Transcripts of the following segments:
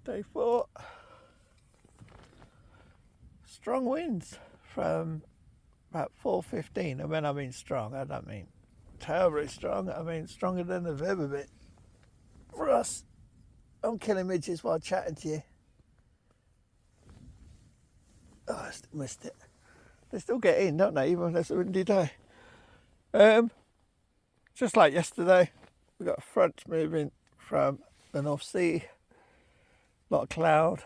Day 4. Strong winds from about 4:15, and when I mean strong, I don't mean terribly strong. I mean stronger than they've ever been for us. I'm killing midges while chatting to you. Oh, I still missed it. They still get in, don't they, even when it's a windy day. Just like yesterday, we got a front moving from the North Sea, a lot of cloud,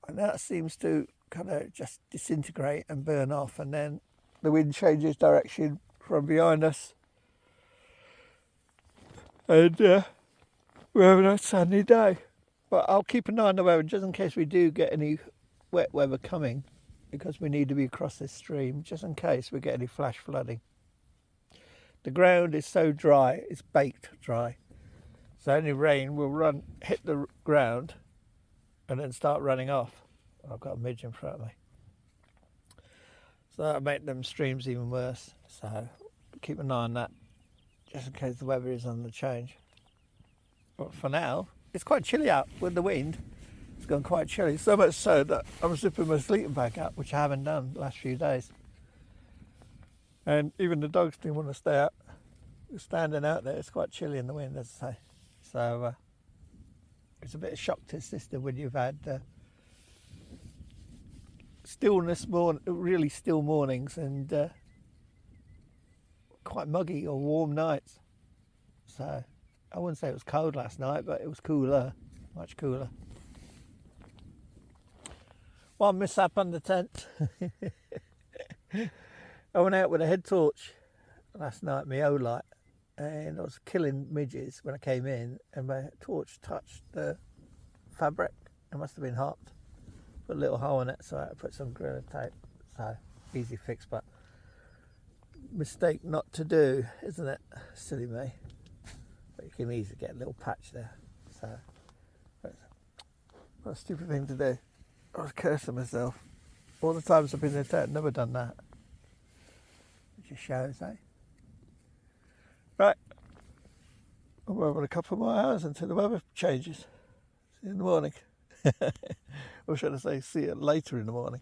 and that seems to kind of just disintegrate and burn off, and then the wind changes direction from behind us, and we're having a sunny day. But I'll keep an eye on the weather just in case we do get any wet weather coming, because we need to be across this stream just in case we get any flash flooding. The ground is so dry, it's baked dry, so any rain will hit the ground and then start running off. I've got a midge in front of me, so that'll make them streams even worse. So keep an eye on that just in case the weather is on the change. But for now, it's quite chilly out with the wind. It's gone quite chilly, so much so that I'm zipping my sleeping bag up, which I haven't done the last few days. And even the dogs didn't want to stay out. We're standing out there, it's quite chilly in the wind, as I say. So it's a bit of shock to the system when you've had really still mornings and quite muggy or warm nights. So I wouldn't say it was cold last night, but it was cooler, much cooler. One mishap on the tent. I went out with a head torch last night, my O light, and I was killing midges when I came in, and my torch touched the fabric. It must have been hot. Put a little hole in it, so I had to put some Gorilla Tape. So easy fix, but mistake not to do, isn't it? Silly me. But you can easily get a little patch there. So what a stupid thing to do. I was cursing myself. All the times I've been in the tent, never done that. It just shows, eh? Right. I'm over a couple more hours until the weather changes. See you in the morning. Or should I say, see it later in the morning.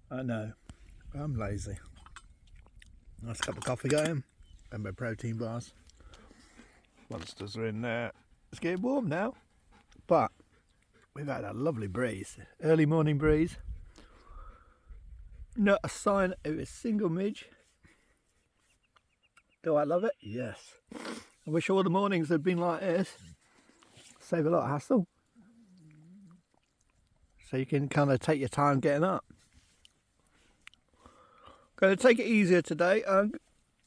I know, I'm lazy. Nice cup of coffee going, and my protein bars. Monsters are in there. It's getting warm now, but we've had a lovely breeze, early morning breeze. Not a sign of a single midge. Do I love it? Yes. I wish all the mornings had been like this. Save a lot of hassle. So you can kind of take your time getting up. Going to take it easier today. I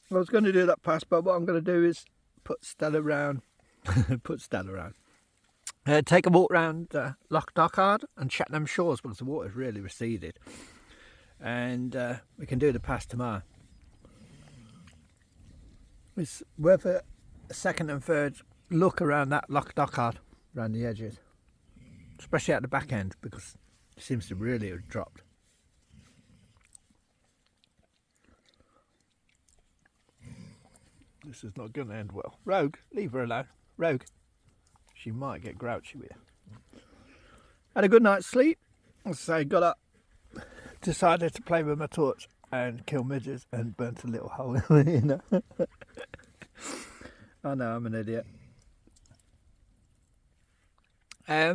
was going to do that pass, but what I'm going to do is put Stella around. Take a walk around Loch Dochard and Chattenham Shores because the water's really receded. And we can do the pass tomorrow. It's worth a second and third look around that Loch Dochard, around the edges. Especially at the back end, because it seems to really have dropped. This is not going to end well. Rogue, leave her alone. Rogue. She might get grouchy with you. Had a good night's sleep. As I say, got up, decided to play with my torch and kill midges and burnt a little hole in it. I know, I'm an idiot. Yeah,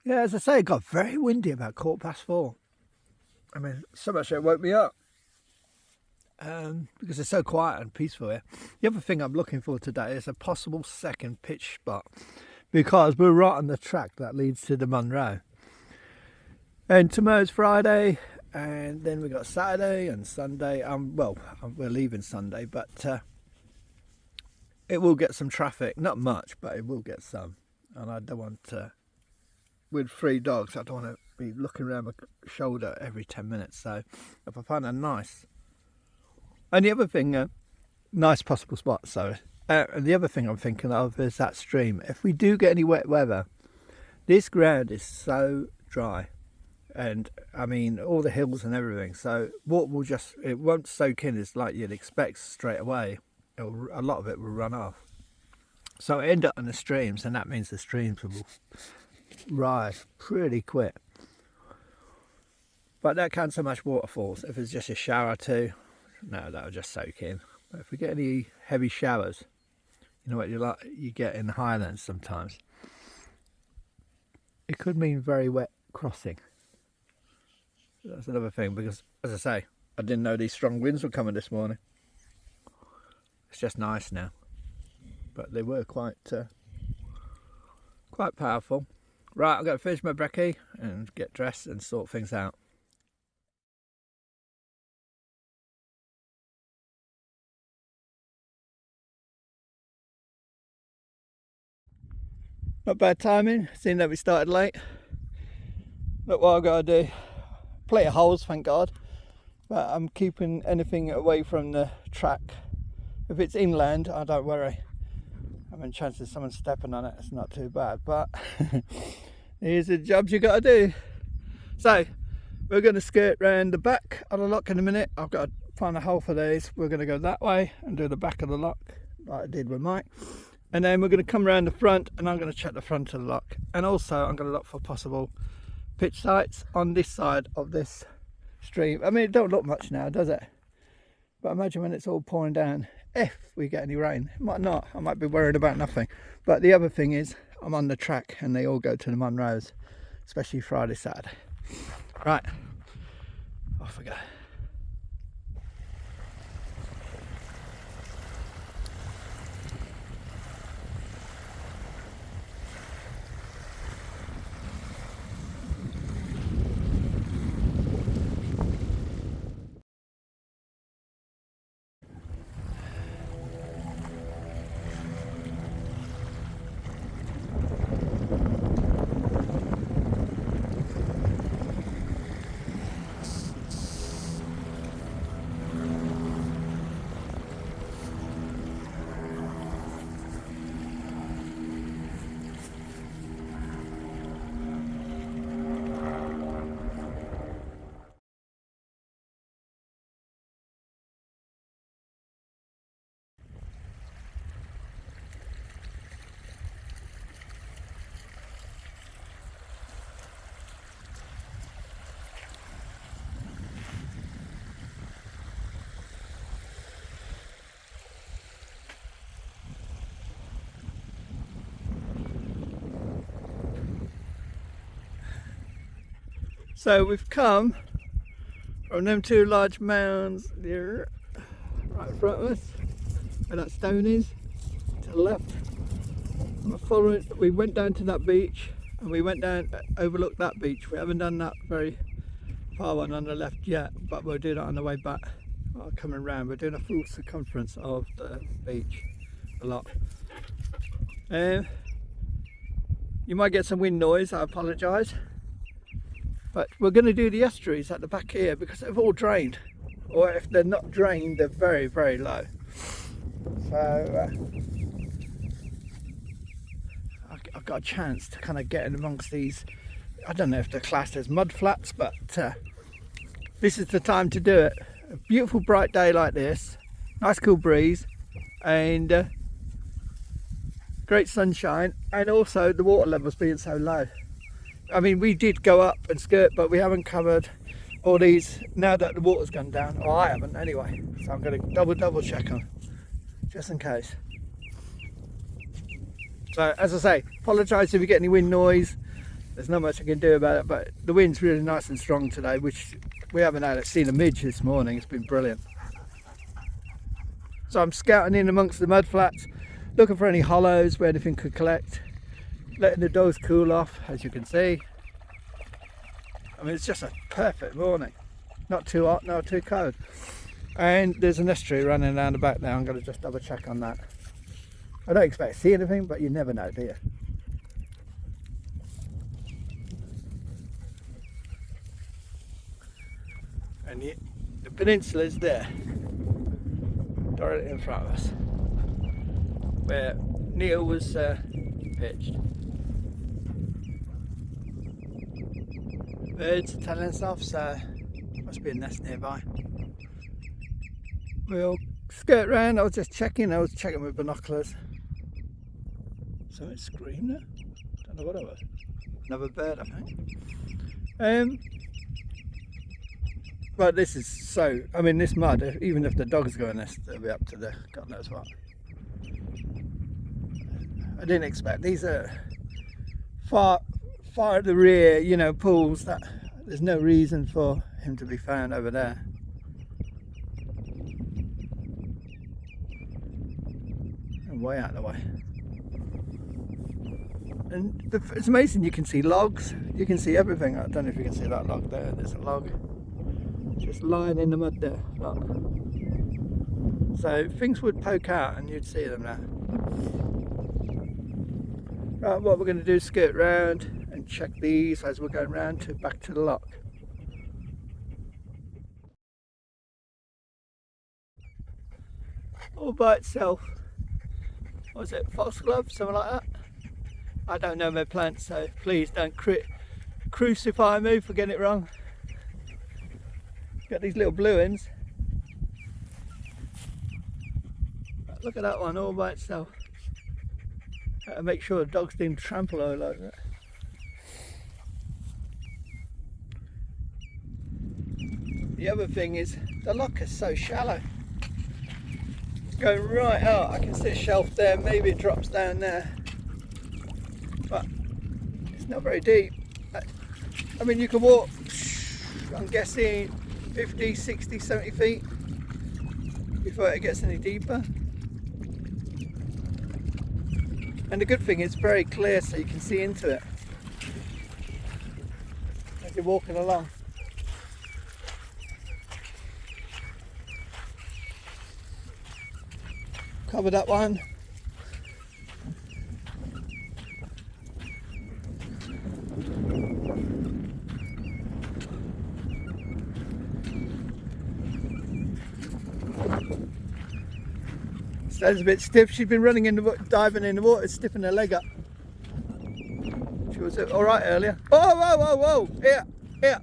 as I say, it got very windy about 4:15. I mean, so much it woke me up. Because it's so quiet and peaceful here. The other thing I'm looking for today is a possible second pitch spot, because we're right on the track that leads to the Munro. And tomorrow's Friday, and then we got Saturday and Sunday. We're leaving Sunday, but it will get some traffic. Not much, but it will get some. And I don't want to, with 3 dogs, I don't want to be looking around my shoulder every 10 minutes. So if I find a nice, and the other thing, nice possible spot, sorry. And the other thing I'm thinking of is that stream. If we do get any wet weather, this ground is so dry. And I mean, all the hills and everything. So water will just, it won't soak in as like you'd expect straight away. A lot of it will run off. So it end up in the streams, and that means the streams will rise pretty quick. But that can't so much waterfalls. If it's just a shower or two, no, that'll just soak in. But if we get any heavy showers, you know what you get in the Highlands sometimes, it could mean very wet crossing. That's another thing, because as I say, I didn't know these strong winds were coming this morning. It's just nice now, but they were quite powerful. Right, I'm going to finish my brekkie and get dressed and sort things out. Not bad timing, seeing that we started late. Look what I've got to do. Plenty of holes, thank God, but I'm keeping anything away from the track. If it's inland, I don't worry. I mean, chances of someone stepping on it, it's not too bad, but here's the jobs you got to do. So we're going to skirt round the back of the lock in a minute. I've got to find a hole for these. We're going to go that way and do the back of the lock like I did with Mike, and then we're going to come around the front, and I'm going to check the front of the lock, and also I'm going to look for possible pitch sites on this side of this stream. I mean, it don't look much now, does it? But imagine when it's all pouring down, if we get any rain. It might not, I might be worried about nothing. But the other thing is, I'm on the track and they all go to the Munros, especially Friday, Saturday. Right, off we go. So we've come from them 2 large mounds there, right in front of us, where that stone is, to the left. And we're following, we went down to that beach, and we went down, overlooked that beach. We haven't done that very far one on the left yet, but we'll do that on the way back. Coming round, we're doing a full circumference of the beach, a lot. You might get some wind noise, I apologise. But we're going to do the estuaries at the back here because they've all drained, or if they're not drained, they're very, very low. So I've got a chance to kind of get in amongst these. I don't know if they're classed as mud flats, but this is the time to do it. A beautiful bright day like this, nice cool breeze, and great sunshine, and also the water levels being so low. I mean, we did go up and skirt, but we haven't covered all these now that the water's gone down, or I haven't anyway. So I'm going to double check them, just in case. So as I say, apologise if you get any wind noise. There's not much I can do about it, but the wind's really nice and strong today, which we haven't seen a midge this morning. It's been brilliant. So I'm scouting in amongst the mud flats, looking for any hollows where anything could collect. letting the dogs cool off, as you can see. I mean, it's just a perfect morning. Not too hot, not too cold. And there's an estuary running around the back now. I'm going to just double check on that. I don't expect to see anything, but you never know, do you? And the peninsula is there, directly in front of us, where Neil was pitched. Birds are telling us off, so must be a nest nearby. We'll skirt round. I was checking with binoculars. Something screamed there. Don't know what it was. Another bird, I think. But this is so, I mean, this mud, even if the dogs go in this, they'll be up to the God knows what. I didn't expect, these are far at the rear, you know, pools that there's no reason for him to be found over there. And way out of the way. And it's amazing, you can see logs, you can see everything. I don't know if you can see that log there, there's a log. Just lying in the mud there, look. So things would poke out and you'd see them now. Right, what we're going to do is skirt round and check these as we're going round to back to the loch. All by itself. What was it, foxglove, something like that? I don't know my plants, so please don't crucify me for getting it wrong. Got these little blue ones. Look at that one all by itself. Gotta make sure the dogs didn't trample all over it. The other thing is the loch is so shallow. It's going right out. I can see a shelf there, maybe it drops down there. But it's not very deep. I mean, you can walk, I'm guessing 50, 60, 70 feet before it gets any deeper. And the good thing is it's very clear, so you can see into it as you're walking along. Cover that one. Stella's a bit stiff. She's been running in the diving in the water, stiffing her leg up. She was all right earlier. Whoa, whoa, whoa, whoa! Here, here.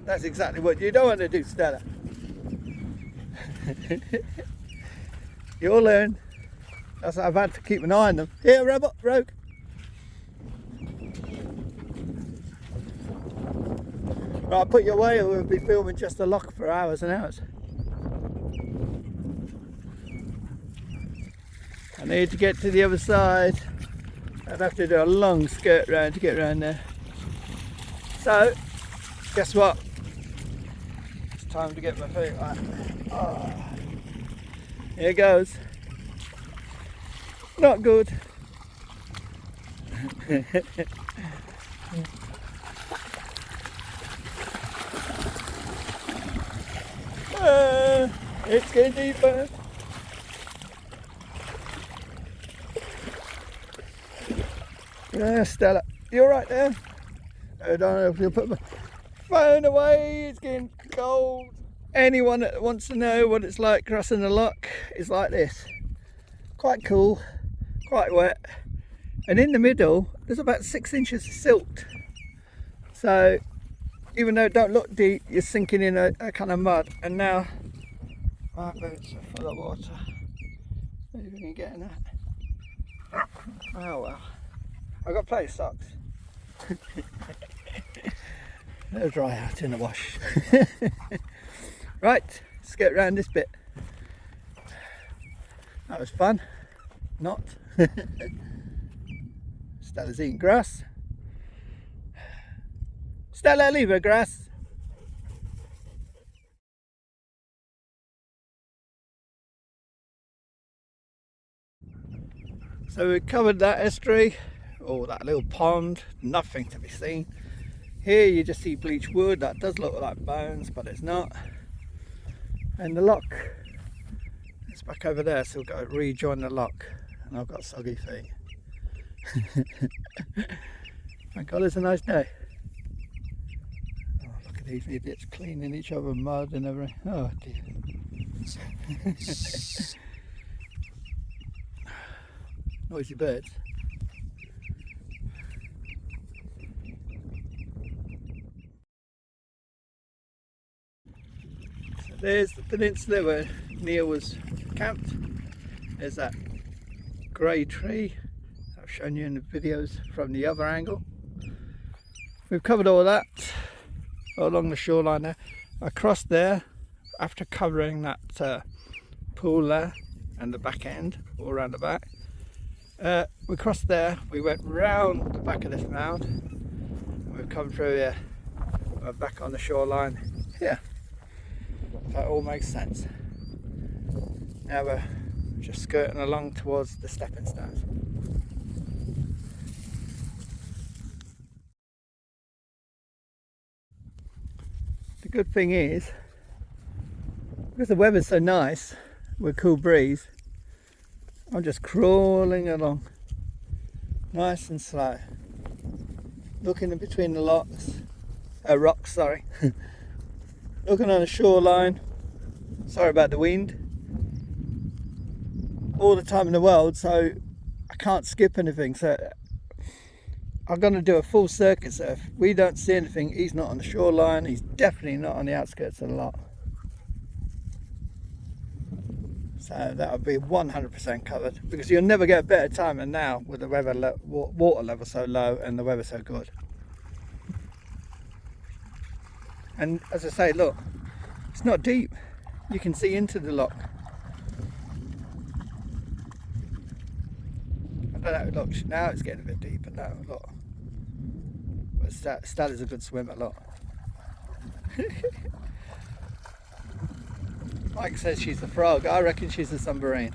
That's exactly what you don't want to do, Stella. You'll learn. That's what I've had to keep an eye on them. Here, Rogue. Right, put you away, or we'll be filming just the loch for hours and hours. I need to get to the other side. I'd have to do a long skirt round to get around there. So, guess what? It's time to get my feet right. Oh. Here goes. Not good. It's getting deeper. Yeah, Stella, you alright there? I don't know if you'll put my phone away, it's getting cold. Anyone that wants to know what it's like crossing the loch is like this. Quite cool, quite wet. And in the middle, there's about 6 inches of silt. So, even though it don't look deep, you're sinking in a kind of mud. And now, my boots are full of water. Maybe we can get in that. Oh well. I've got plenty of socks. They'll dry out in the wash. Right, let's get around this bit. That was fun. Not. Stella's eating grass. Stella, leave her grass. So we covered that estuary. Oh, that little pond, nothing to be seen. Here you just see bleached wood. That does look like bones, but it's not. And the loch, it's back over there, so we've got to rejoin the loch. And I've got soggy feet. Thank God it's a nice day. Oh, look at these idiots cleaning each other, mud and everything. Oh dear. Noisy birds. So there's the peninsula where Neil was camped. There's that grey tree I've shown you in the videos from the other angle. We've covered all that along the shoreline there. Across there, after covering that pool there and the back end, all around the back, we crossed there, we went round the back of this mound, and we've come through here. We're back on the shoreline here. That all makes sense. Now we're just skirting along towards the stepping stones. The good thing is, because the weather's so nice with cool breeze, I'm just crawling along nice and slow, looking in between the rocks, looking on the shoreline. Sorry about the wind. All the time in the world, so I can't skip anything, so I'm going to do a full circuit. So if we don't see anything, he's not on the shoreline, he's definitely not on the outskirts of the loch. So that'll be 100% covered, because you'll never get a better time than now with the water level so low and the weather so good. And as I say, look, it's not deep. You can see into the loch. I don't know, look, now it's getting a bit deeper now, look. But Stal is a good swimmer, look. Mike says she's a frog. I reckon she's a submarine.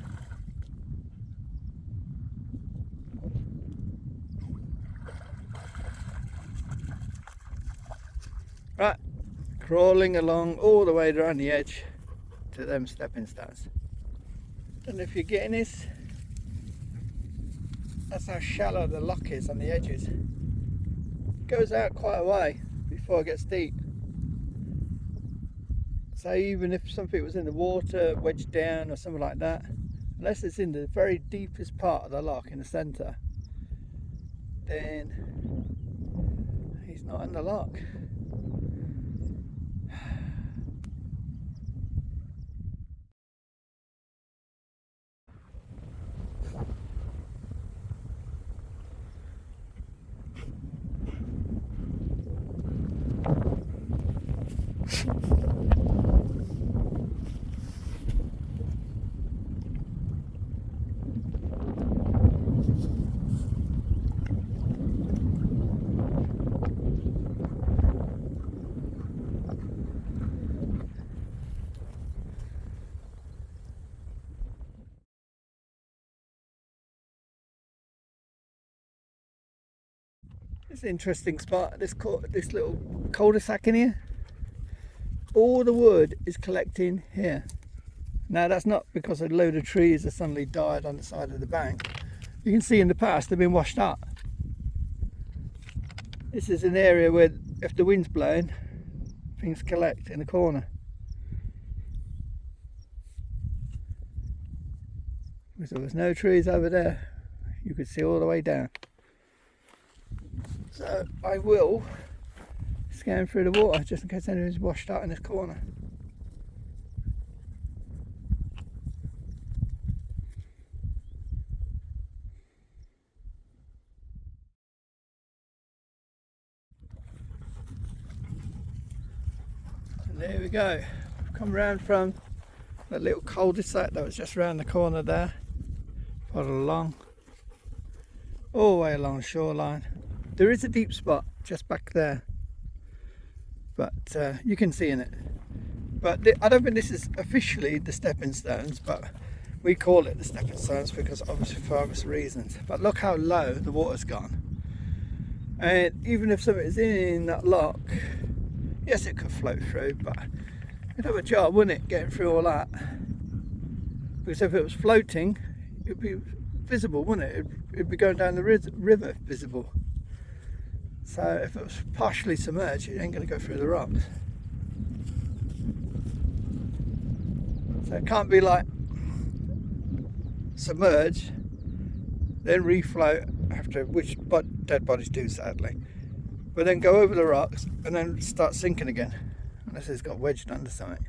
Right, crawling along all the way around the edge to them stepping stones. Don't know if you're getting this. That's how shallow the loch is on the edges. It goes out quite a way before it gets deep. So even if something was in the water, wedged down or something like that, unless it's in the very deepest part of the loch in the centre, then he's not in the loch. It's an interesting spot, this little cul-de-sac in here. All the wood is collecting here. Now that's not because a load of trees have suddenly died on the side of the bank. You can see in the past they've been washed up. This is an area where if the wind's blowing, things collect in the corner. Because there was no trees over there, you could see all the way down. So I will scan through the water just in case anyone's washed out in this corner. And there we go. I've come round from that little cul-de-sac that was just round the corner there. Followed along, all the way along the shoreline. There is a deep spot just back there, but you can see in it. But I don't think this is officially the stepping stones, but We call it the stepping stones because obviously for obvious reasons. But look how low the water's gone. And even if something is in that lock, yes, it could float through, but it'd have a job, wouldn't it, getting through all that? Because if it was floating, it'd be visible, wouldn't it? It'd be going down the river visible. So if it was partially submerged, it ain't going to go through the rocks. So it can't be like submerge, then refloat after, which dead bodies do sadly, but then go over the rocks and then start sinking again, unless it's got wedged under something.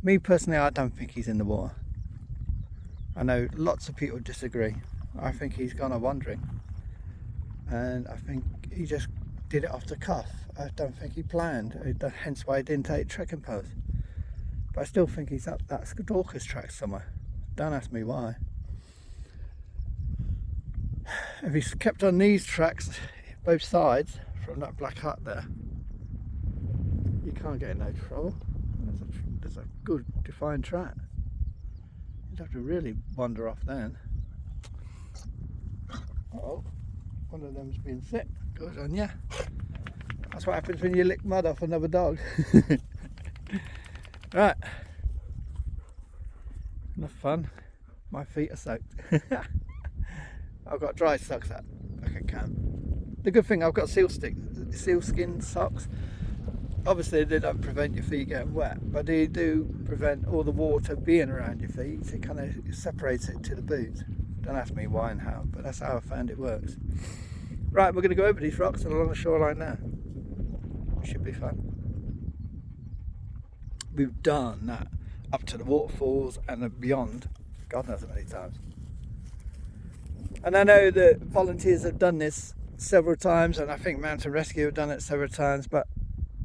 Me personally, I don't think he's in the water. I know lots of people disagree. I think he's gone a wandering, and I think he just did it off the cuff. I don't think he planned, hence why he didn't take trekking post. But I still think he's up that Dorcas track somewhere. Don't ask me why. If he's kept on these tracks, both sides, from that black hut there, you can't get in no trouble. There's a good defined track. You'd have to really wander off then. Uh-oh, one of them's been sick. Good on ya. That's what happens when you lick mud off another dog. Right. Enough fun. My feet are soaked. I've got dry socks out like I can. The good thing, I've got sealskin socks. Obviously they don't prevent your feet getting wet, but they do prevent all the water being around your feet. It kind of separates it to the boots. Don't ask me why and how, but that's how I found it works. Right, we're going to go over these rocks and along the shoreline now. Should be fun. We've done that up to the waterfalls and beyond, God knows how many times. And I know that volunteers have done this several times, and I think Mountain Rescue have done it several times, but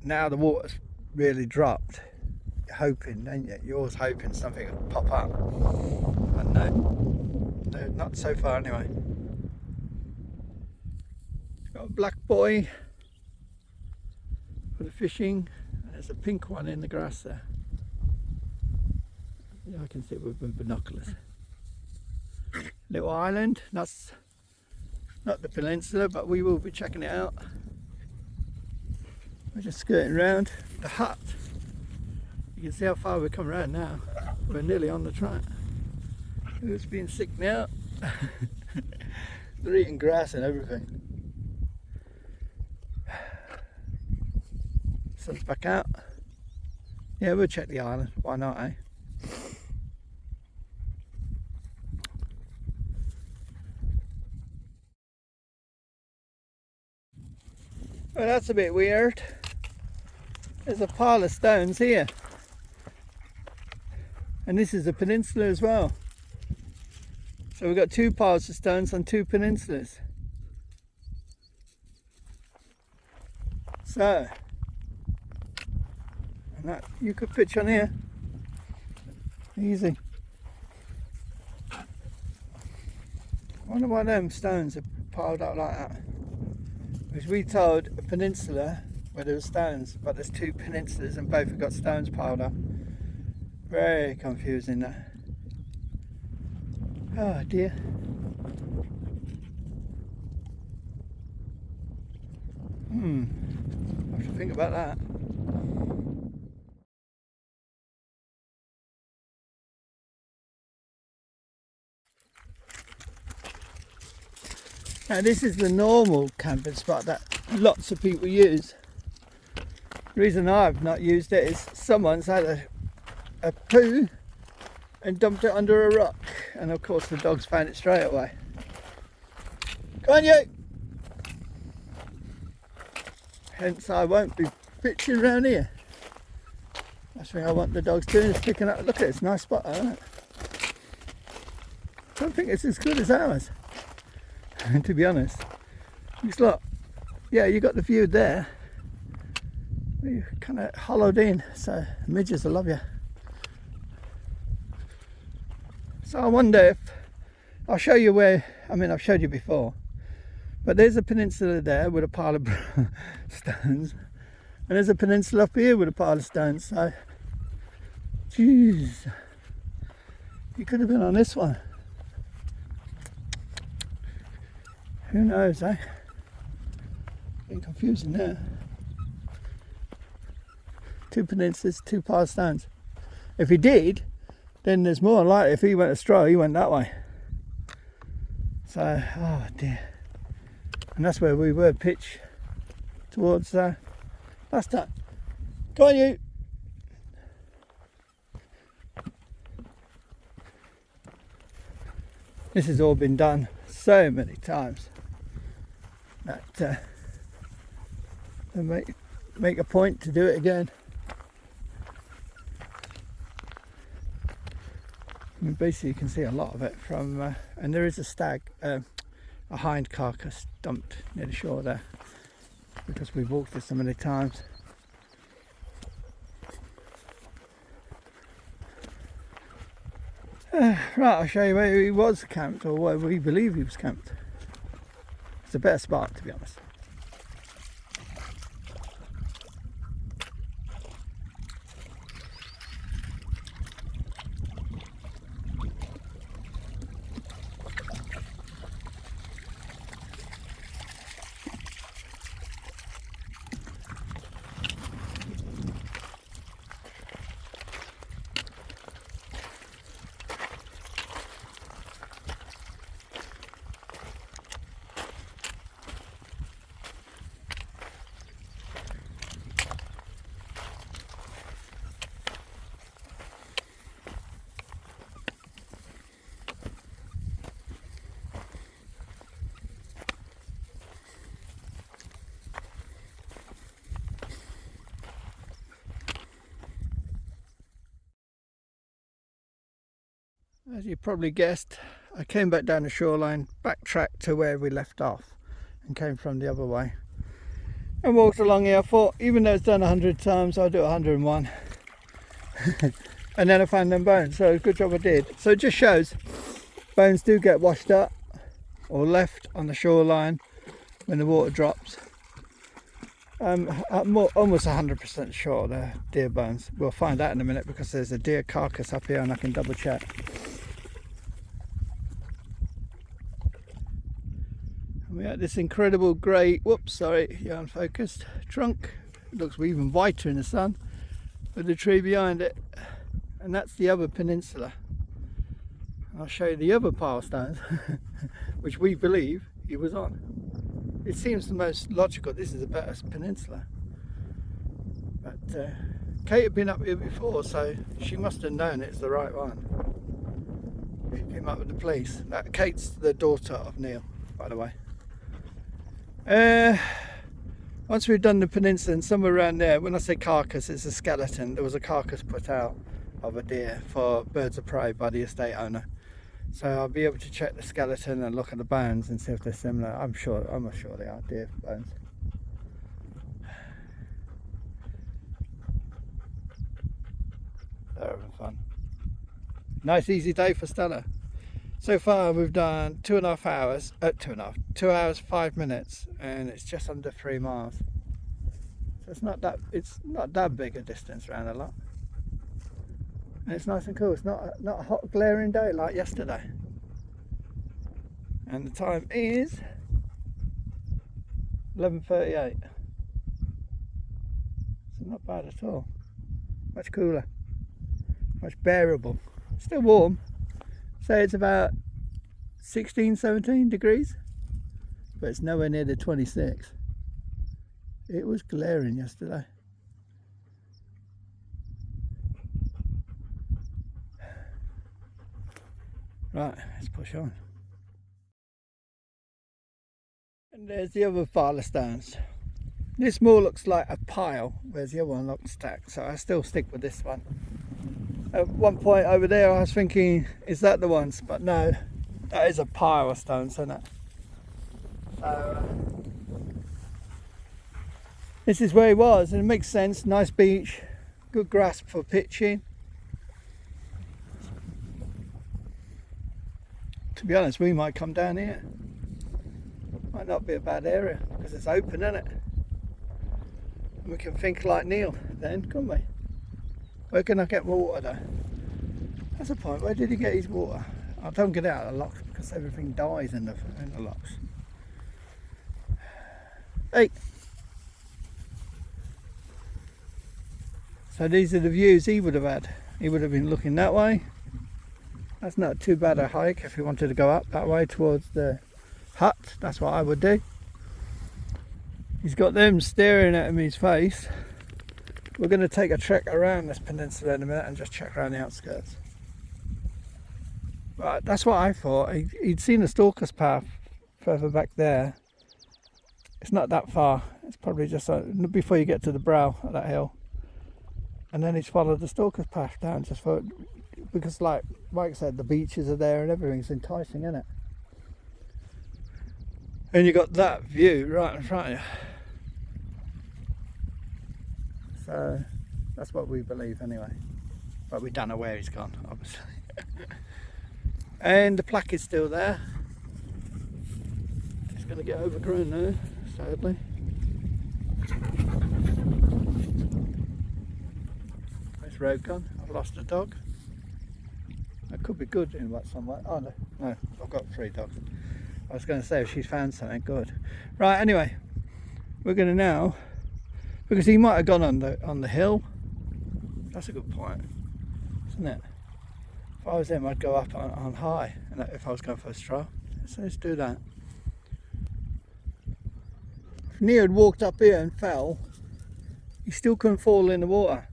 now the water's really dropped. You're hoping, don't you? You're always hoping something will pop up. And no, not so far anyway. Got a black buoy for the fishing. There's a pink one in the grass there. Yeah, I can see it with my binoculars. Little island, that's not the peninsula, but we will be checking it out. We're just skirting around the hut. You can see how far we've come around now. We're nearly on the track. Who's been sick now? They're eating grass and everything. Sun's back out. Yeah, we'll check the island. Why not, eh? Well, that's a bit weird. There's a pile of stones here. And this is a peninsula as well. So we've got two piles of stones on two peninsulas. So, and that you could pitch on here. Easy. I wonder why them stones are piled up like that. Because we told a peninsula where there were stones, but there's two peninsulas and both have got stones piled up. Very confusing that. Oh dear. I have to think about that. Now this is the normal camping spot that lots of people use. The reason I've not used it is someone's had a poo and dumped it under a rock, and of course the dogs found it straight away. Come on you! Hence I won't be pitching around here. Last thing I want the dogs doing is picking up. Look at this nice spot, isn't it? I don't think it's as good as ours. To be honest, it's like, yeah, you got the view there. You're kind of hollowed in, so midges will love you. So I wonder if I'll show you where. I mean, I've showed you before, but there's a peninsula there with a pile of stones, and there's a peninsula up here with a pile of stones. So Jeez. He could have been on this one. Who knows, eh? Getting confusing there. 2 peninsulas, 2 pile stones. If he did, then there's more likely if he went astray, he went that way. So, oh dear. And that's where we were pitched towards last time. Go on, you. This has all been done so many times that they make a point to do it again. I mean, basically you can see a lot of it from, and there is a stag, a hind carcass dumped near the shore there, because we've walked it so many times. Right, I'll show you where he was camped, or where we believe he was camped. It's a better spot, to be honest. As you probably guessed, I came back down the shoreline, backtracked to where we left off and came from the other way and walked along here. I thought, even though it's done 100 times, I'll do 101. And then I found them bones, so good job I did. So it just shows bones do get washed up or left on the shoreline when the water drops. I'm almost 100% sure they're deer bones. We'll find out in a minute because there's a deer carcass up here and I can double check. We had this incredible grey, whoops, sorry, you're unfocused, trunk. It looks even whiter in the sun with the tree behind it. And that's the other peninsula. I'll show you the other pile stones, which we believe he was on. It seems the most logical. This is a better peninsula. But Kate had been up here before, so she must have known it's the right one. She came up with the police. Kate's the daughter of Neil, by the way. Once we've done the peninsula and somewhere around there, when I say carcass, it's a skeleton. There was a carcass put out of a deer for birds of prey by the estate owner. So I'll be able to check the skeleton and look at the bones and see if they're similar. I'm sure they are deer bones. They're having fun. Nice easy day for Stella. So far we've done 2.5 hours, 2 hours 5 minutes, and it's just under 3 miles. So it's not that big a distance around a lot. And it's nice and cool. It's not a hot glaring day like yesterday. And the time is 11:38. So not bad at all. Much cooler, much bearable. Still warm. Say it's about 16, 17 degrees, but it's nowhere near the 26. It was glaring yesterday. Right, let's push on. And there's the other pile of stones. This more looks like a pile, whereas the other one looks stacked, so I still stick with this one. At one point over there I was thinking, is that the ones? But no, that is a pile of stones, isn't it? So this is where he was, and it makes sense. Nice beach, good grass for pitching. To be honest, we might come down here. Might not be a bad area because it's open, isn't it? And we can think like Neil then, can't we? Where can I get water though? That's the point. Where did he get his water? I don't get it out of the locks because everything dies in the locks. Hey! So these are the views he would have had. He would have been looking that way. That's not too bad a hike if he wanted to go up that way towards the hut. That's what I would do. He's got them staring at him in his face. We're going to take a trek around this peninsula in a minute and just check around the outskirts. But that's what I thought. He'd seen a stalker's path further back there. It's not that far. It's probably just before you get to the brow of that hill. And then he's followed the stalker's path down just for, because like Mike said, the beaches are there and everything's enticing, isn't it? And you got that view right in front of you. So that's what we believe anyway. But we don't know where he's gone, obviously. And the plaque is still there. It's going to get overgrown now, sadly. Where's Road gone? I've lost a dog. That could be good in what somewhere. Oh no, no, I've got 3 dogs. I was going to say if she's found something good. Right, anyway, we're going to now, because he might have gone on the hill. That's a good point, isn't it? If I was him, I'd go up on high, and if I was going for a stroll. So let's do that. If Neo had walked up here and fell, he still couldn't fall in the water.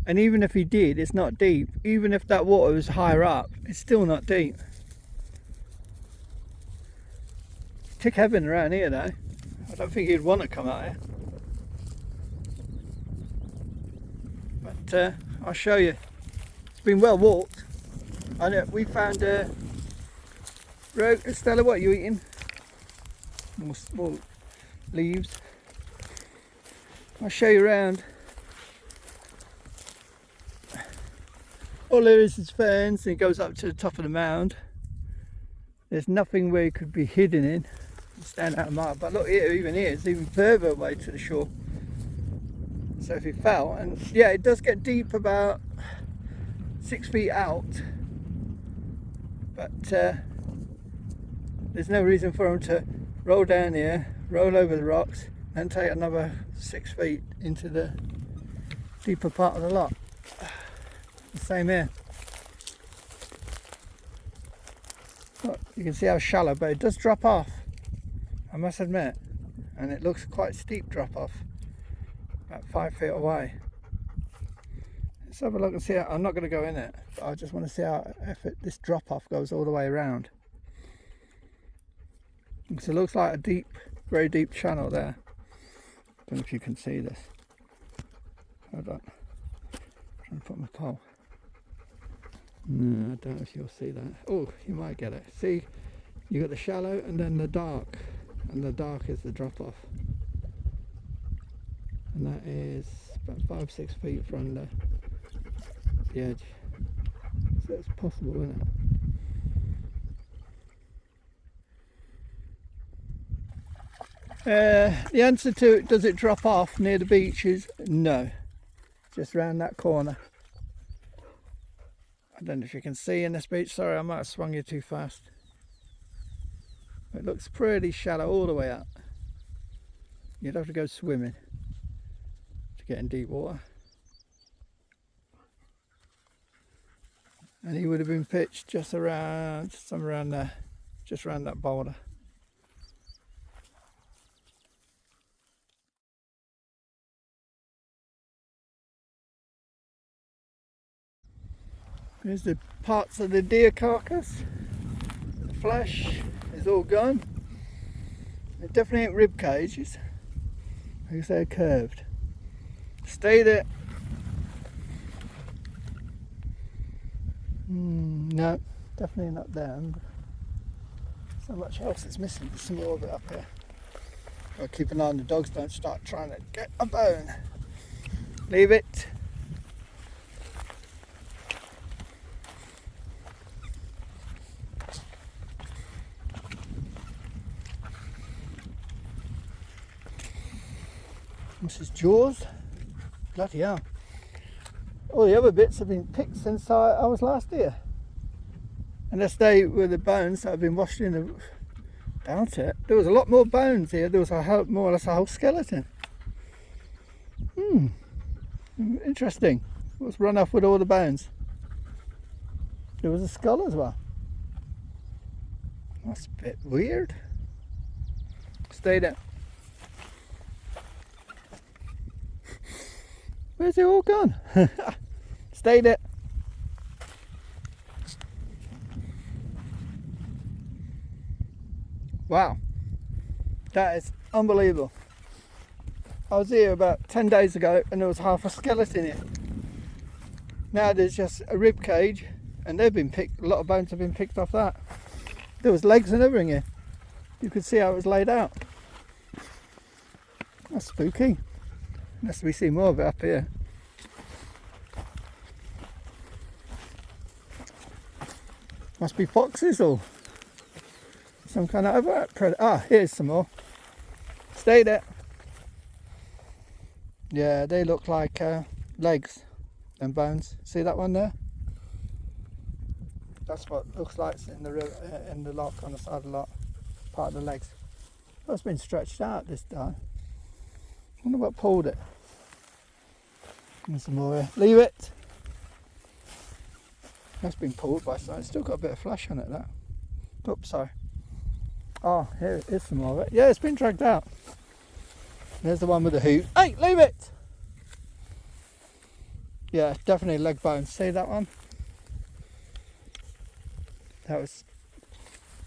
And even if he did, it's not deep. Even if that water was higher up, it's still not deep. Tick heaven around here though. I don't think he'd want to come out here. But I'll show you. It's been well walked. I know we found Stella, what are you eating? More small leaves. I'll show you around. All there is ferns, and it goes up to the top of the mound. There's nothing where you could be hidden in. Stand out a mile, but look here, even here, it's even further away to the shore. So if he fell, and yeah, it does get deep about 6 feet out, but there's no reason for him to roll down here, roll over the rocks, and take another 6 feet into the deeper part of the loch. The same here. Look, you can see how shallow, but it does drop off, I must admit, and it looks quite steep drop off, about 5 feet away. Let's have a look and see how, I'm not going to go in it, but I just want to see how this drop off goes all the way around. Because it looks like a deep, very deep channel there. I don't know if you can see this. Hold on. I'm trying to put my pole. No, I don't know if you'll see that. Oh, you might get it. See, you got the shallow and then the dark, and the dark is the drop off, and that is about 5-6 feet from the edge. So it's possible, isn't it? The answer to does it drop off near the beach is no, just round that corner. I don't know if you can see in this beach, sorry I might have swung you too fast. It looks pretty shallow all the way up. You'd have to go swimming to get in deep water. And he would have been pitched just around, somewhere around there, just around that boulder. Here's the parts of the deer carcass. The flesh is all gone. It definitely ain't rib cages. Like I say, curved. Stay there. No, definitely not there. So much else is missing. There's some more of it up here. Gotta keep an eye on the dogs, don't start trying to get a bone. Leave it. This is jaws. Bloody hell. All the other bits have been picked since I was last here. Unless they were the bones that have been washed in the... Doubt it. There was a lot more bones here. There was more or less a whole skeleton. Interesting. What's run off with all the bones? There was a skull as well. That's a bit weird. Stay there. Where's it all gone? Stay there. Wow, that is unbelievable. I was here about 10 days ago and there was half a skeleton here. Now there's just a rib cage and they've been picked, a lot of bones have been picked off that. There was legs and everything here. You could see how it was laid out. That's spooky. Unless we see more of it up here. Must be foxes or some kind of other predator. Ah, here's some more. Stay there. Yeah, they look like legs and bones. See that one there? That's what it looks like in the river, in the loch, on the side of the loch. Part of the legs. Well, it's been stretched out this time. I wonder what pulled it. And some more here. Leave it. That's been pulled by something. It's still got a bit of flesh on it, that. Oops, sorry. Oh, here is some more of it. Yeah, it's been dragged out. There's the one with the hoot. Hey, leave it! Yeah, definitely leg bones. See that one? That was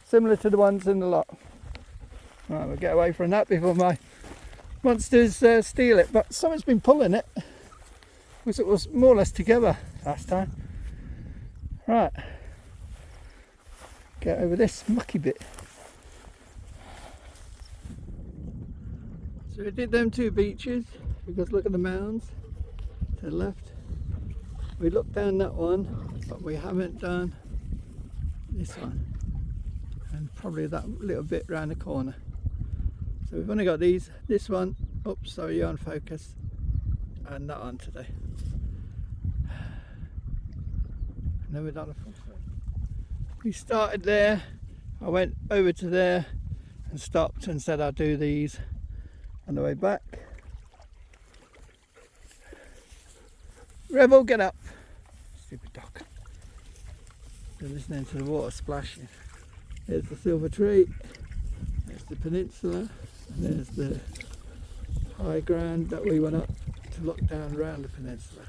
similar to the ones in the lot. Right, we'll get away from that before my monsters steal it. But someone's been pulling it. Because it was more or less together last time. Right. Get over this mucky bit. So we did them two beaches, because look at the mounds to the left. We looked down that one, but we haven't done this one. And probably that little bit round the corner. So we've only got these, this one, oops, sorry, you're on focus, and that one today. And then we've done a full circle. We started there, I went over to there and stopped and said I'll do these on the way back. Rebel, get up. Stupid dog. They're listening to the water splashing. There's the silver tree, there's the peninsula, and there's the high ground that we went up to look down around the peninsula.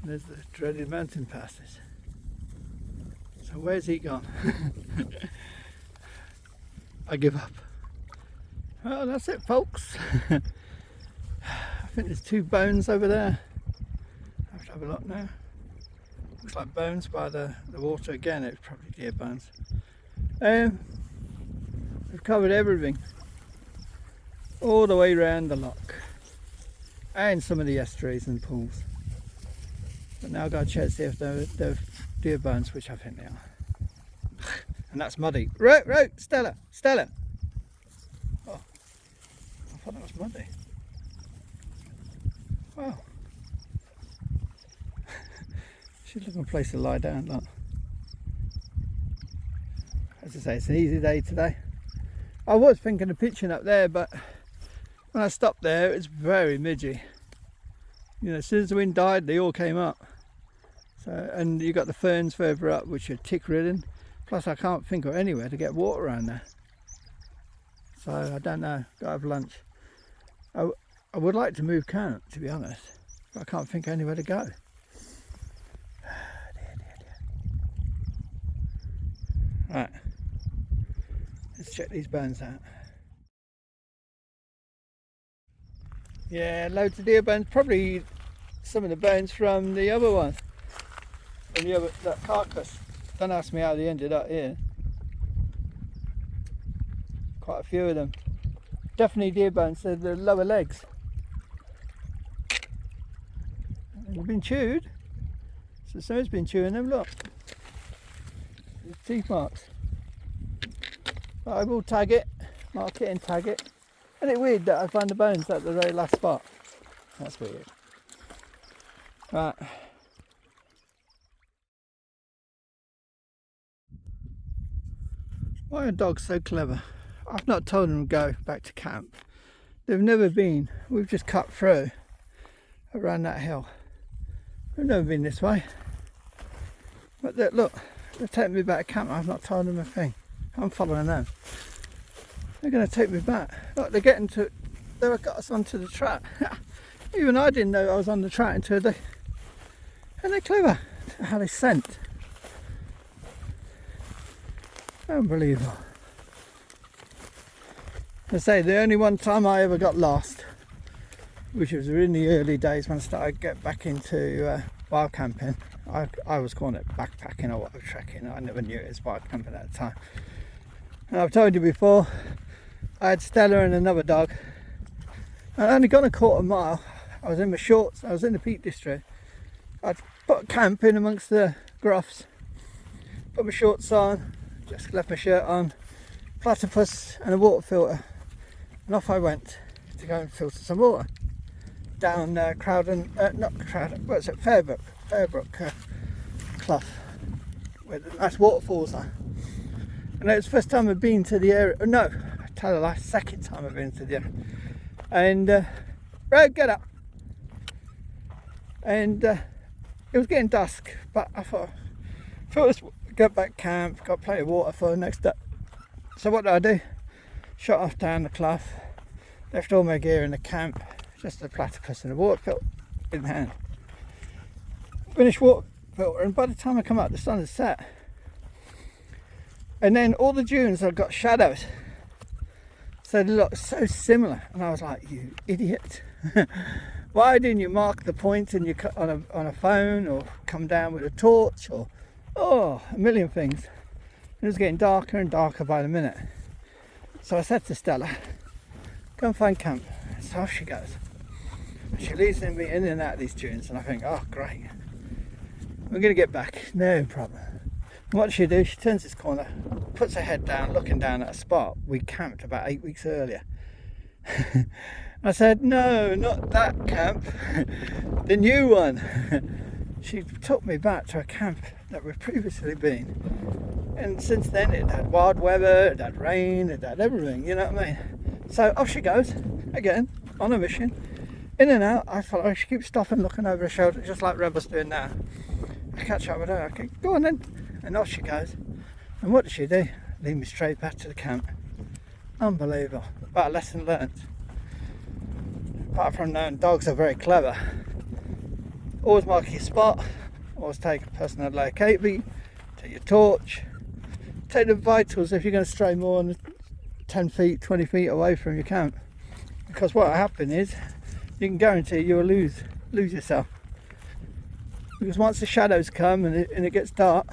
And there's the dreaded mountain passes. So where's he gone? I give up. Well, that's it, folks. I think there's two bones over there. I have to have a look now. Looks like bones by the water again. It's probably deer bones. We've covered everything all the way around the loch and some of the estuaries and pools. But now I've got to check to see if they're deer bones, which I think they are. And that's muddy. Right, Stella. Oh, I thought that was muddy. Wow. She's looking for a place to lie down, look. As I say, it's an easy day today. I was thinking of pitching up there, but when I stopped there, it's very midgy. You know, as soon as the wind died, they all came up. So, and you got the ferns further up, which are tick-ridden. Plus, I can't think of anywhere to get water around there. So I don't know. Got to have lunch. I would like to move camp, to be honest, but I can't think of anywhere to go. Right. Let's check these bones out. Yeah, loads of deer bones. Probably some of the bones from the other one. From the other, that carcass. Don't ask me how they ended up here. Quite a few of them. Definitely deer bones. They're the lower legs. And they've been chewed. So someone's been chewing them. Look. There's teeth marks. But I will tag it, mark it and tag it. Isn't it weird that I find the bones at the very last spot? That's weird. Right. Why are dogs so clever? I've not told them to go back to camp. They've never been. We've just cut through around that hill. We've never been this way. But look, they're taking me back to camp. I've not told them a thing. I'm following them. They're going to take me back. Look, they've got us onto the track. Even I didn't know I was on the track until they... And they're clever. How they scent. Unbelievable. I say, the only one time I ever got lost, which was in the early days when I started to get back into wild camping. I was calling it backpacking or whatever, trekking. I never knew it was wild camping at the time. And I've told you before, I had Stella and another dog. I'd only gone a quarter mile. I was in my shorts. I was in the Peak District. I'd put a camp in amongst the gruffs, put my shorts on, just left my shirt on, platypus and a water filter, and off I went to go and filter some water down Fairbrook Clough, where the nice waterfalls are. And it was the first time I'd been to the area. No, I tell a lie, second time I've been to the area. And right, get up. And it was getting dusk, but I thought, first get back camp, got plenty of water for the next day. So what did I do? Shot off down the clough, left all my gear in the camp, just the platypus and the water filter in hand. Finished water filter, and by the time I come out, the sun had set. And then all the dunes have got shadows. So they look so similar. And I was like, you idiot. Why didn't you mark the point on a phone, or come down with a torch, or a million things. It was getting darker and darker by the minute. So I said to Stella, go and find camp. So off she goes. She leads me in and out of these dunes, and I think, oh great, we're going to get back, no problem. And what does she do? She turns this corner, puts her head down, looking down at a spot we camped about 8 weeks earlier. I said, no, not that camp, the new one. She took me back to a camp that we've previously been. And since then it had wild weather, it had rain, it had everything, you know what I mean? So off she goes, again, on a mission. In and out, I follow her. She keeps stopping, looking over her shoulder, just like Rebel's doing now. I catch up with her, okay, go on then. And off she goes. And what does she do? Lead me straight back to the camp. Unbelievable. But a lesson learnt. Apart from knowing dogs are very clever. Always mark your spot. Always take a personal locate, take your torch. Take the vitals if you're going to stray more than 10 feet, 20 feet away from your camp. Because what will happen is, you can guarantee you'll lose yourself. Because once the shadows come and it gets dark,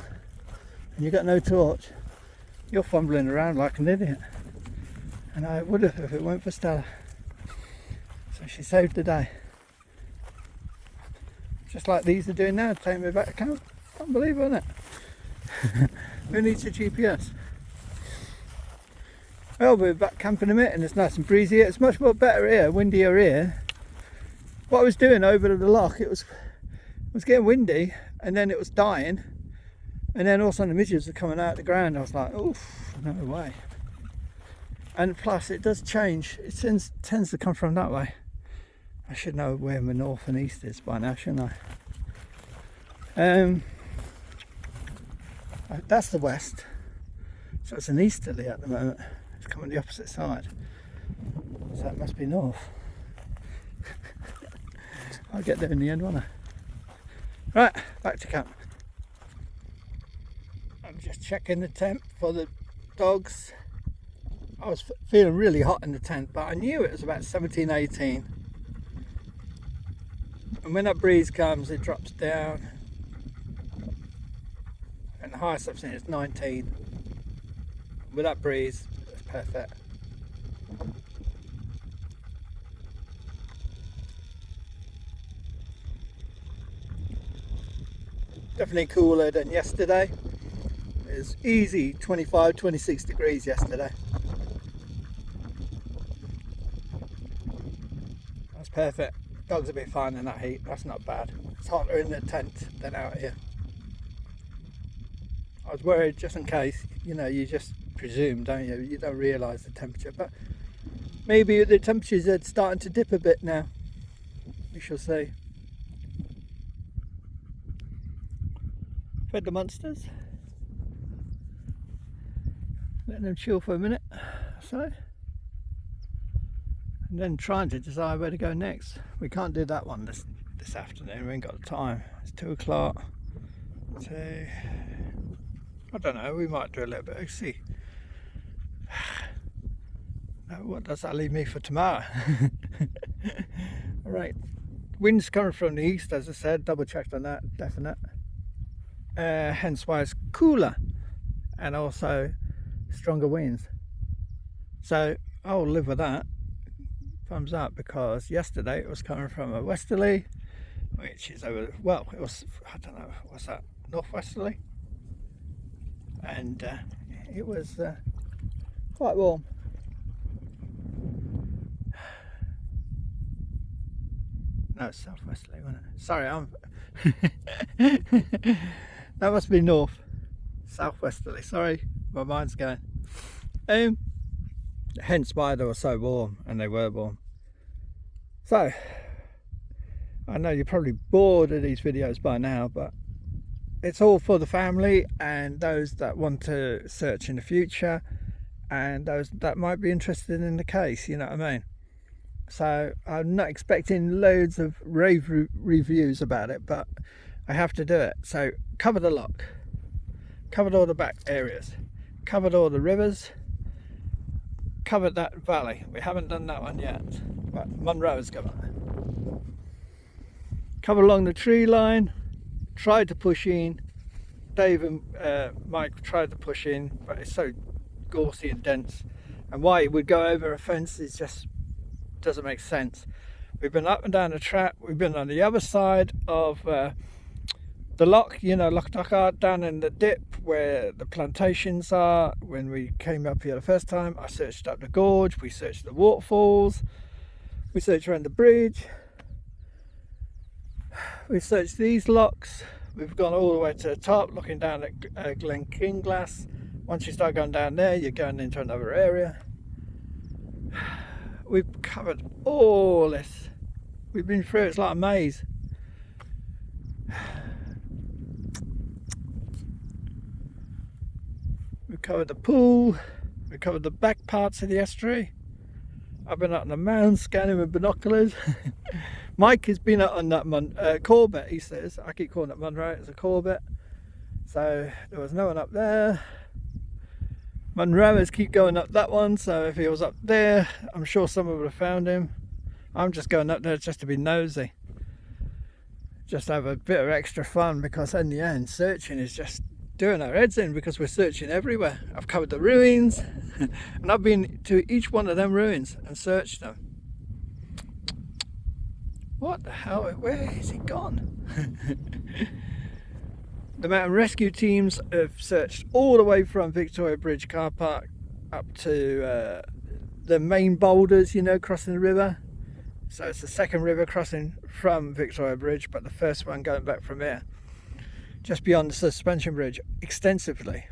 and you've got no torch, you're fumbling around like an idiot. And I would have if it weren't for Stella. So she saved the day. Just like these are doing now, taking me back to camp. Unbelievable, isn't it? Who needs a GPS? Well, we're back camping a minute and it's nice and breezy here. It's much more better here, windier here. What I was doing over the loch, it was getting windy, and then it was dying, and then all of a sudden the midges were coming out of the ground. I was like, oof, no way. And plus it does change, it tends to come from that way. I should know where my north and east is by now, shouldn't I? That's the west, so it's an easterly at the moment. It's coming the opposite side, so that must be north. I'll get there in the end, won't I? Right, back to camp. I'm just checking the tent for the dogs. I was feeling really hot in the tent, but I knew it was about 17, 18. And when that breeze comes, it drops down. And the highest I've seen is 19. With that breeze, it's perfect. Definitely cooler than yesterday. It was easy 25, 26 degrees yesterday. That's perfect. Dogs will be fine in that heat. That's not bad. It's hotter in the tent than out here. I was worried just in case. You know, you just presume, don't you? You don't realise the temperature, but maybe the temperatures are starting to dip a bit now. We shall see. Fed the monsters. Letting them chill for a minute or so. And then trying to decide where to go next. We can't do that one this afternoon. We ain't got the time. It's 2 o'clock. So I don't know. We might do a little bit. Let's see. What does that leave me for tomorrow? All right. Wind's coming from the east, as I said. Double checked on that. Definite. Hence why it's cooler, and also stronger winds. So I'll live with that. Thumbs up, because yesterday it was coming from a westerly, which is over, well, it was, I don't know, what's that, northwesterly, and it was quite warm. No, it's southwesterly, wasn't it? Sorry, that must be north, southwesterly. Sorry, my mind's going. Hence why they were so warm, and they were warm. So I know you're probably bored of these videos by now, but it's all for the family and those that want to search in the future, and those that might be interested in the case, you know what I mean? So I'm not expecting loads of rave reviews about it, but I have to do it. So covered the loch, covered all the back areas, covered all the rivers, covered that valley. We haven't done that one yet, but Munro's got it. Covered along the tree line, tried to push in. Dave and Mike tried to push in, but it's so gorsy and dense, and why it would go over a fence is just doesn't make sense. We've been up and down the track. We've been on the other side of the loch, you know, Loch Dochard, down in the dip where the plantations are. When we came up here the first time, I searched up the gorge, we searched the waterfalls, we searched around the bridge, we searched these lochs. We've gone all the way to the top, looking down at Glen Kinglass. Once you start going down there, you're going into another area. We've covered all this. We've been through it. It's like a maze. We've covered the pool. We've covered the back parts of the estuary. I've been up on the mound scanning with binoculars. Mike has been up on that Corbett, he says. I keep calling it Munro, it's a Corbett. So there was no one up there. Munro's keep going up that one, so if he was up there, I'm sure someone would have found him. I'm just going up there just to be nosy. Just have a bit of extra fun, because in the end, searching is just doing our heads in, because we're searching everywhere. I've covered the ruins, and I've been to each one of them ruins and searched them. What the hell? Where is he gone? The mountain rescue teams have searched all the way from Victoria Bridge car park up to the main boulders, you know, crossing the river. So it's the second river crossing from Victoria Bridge, but the first one going back from here, just beyond the suspension bridge, extensively,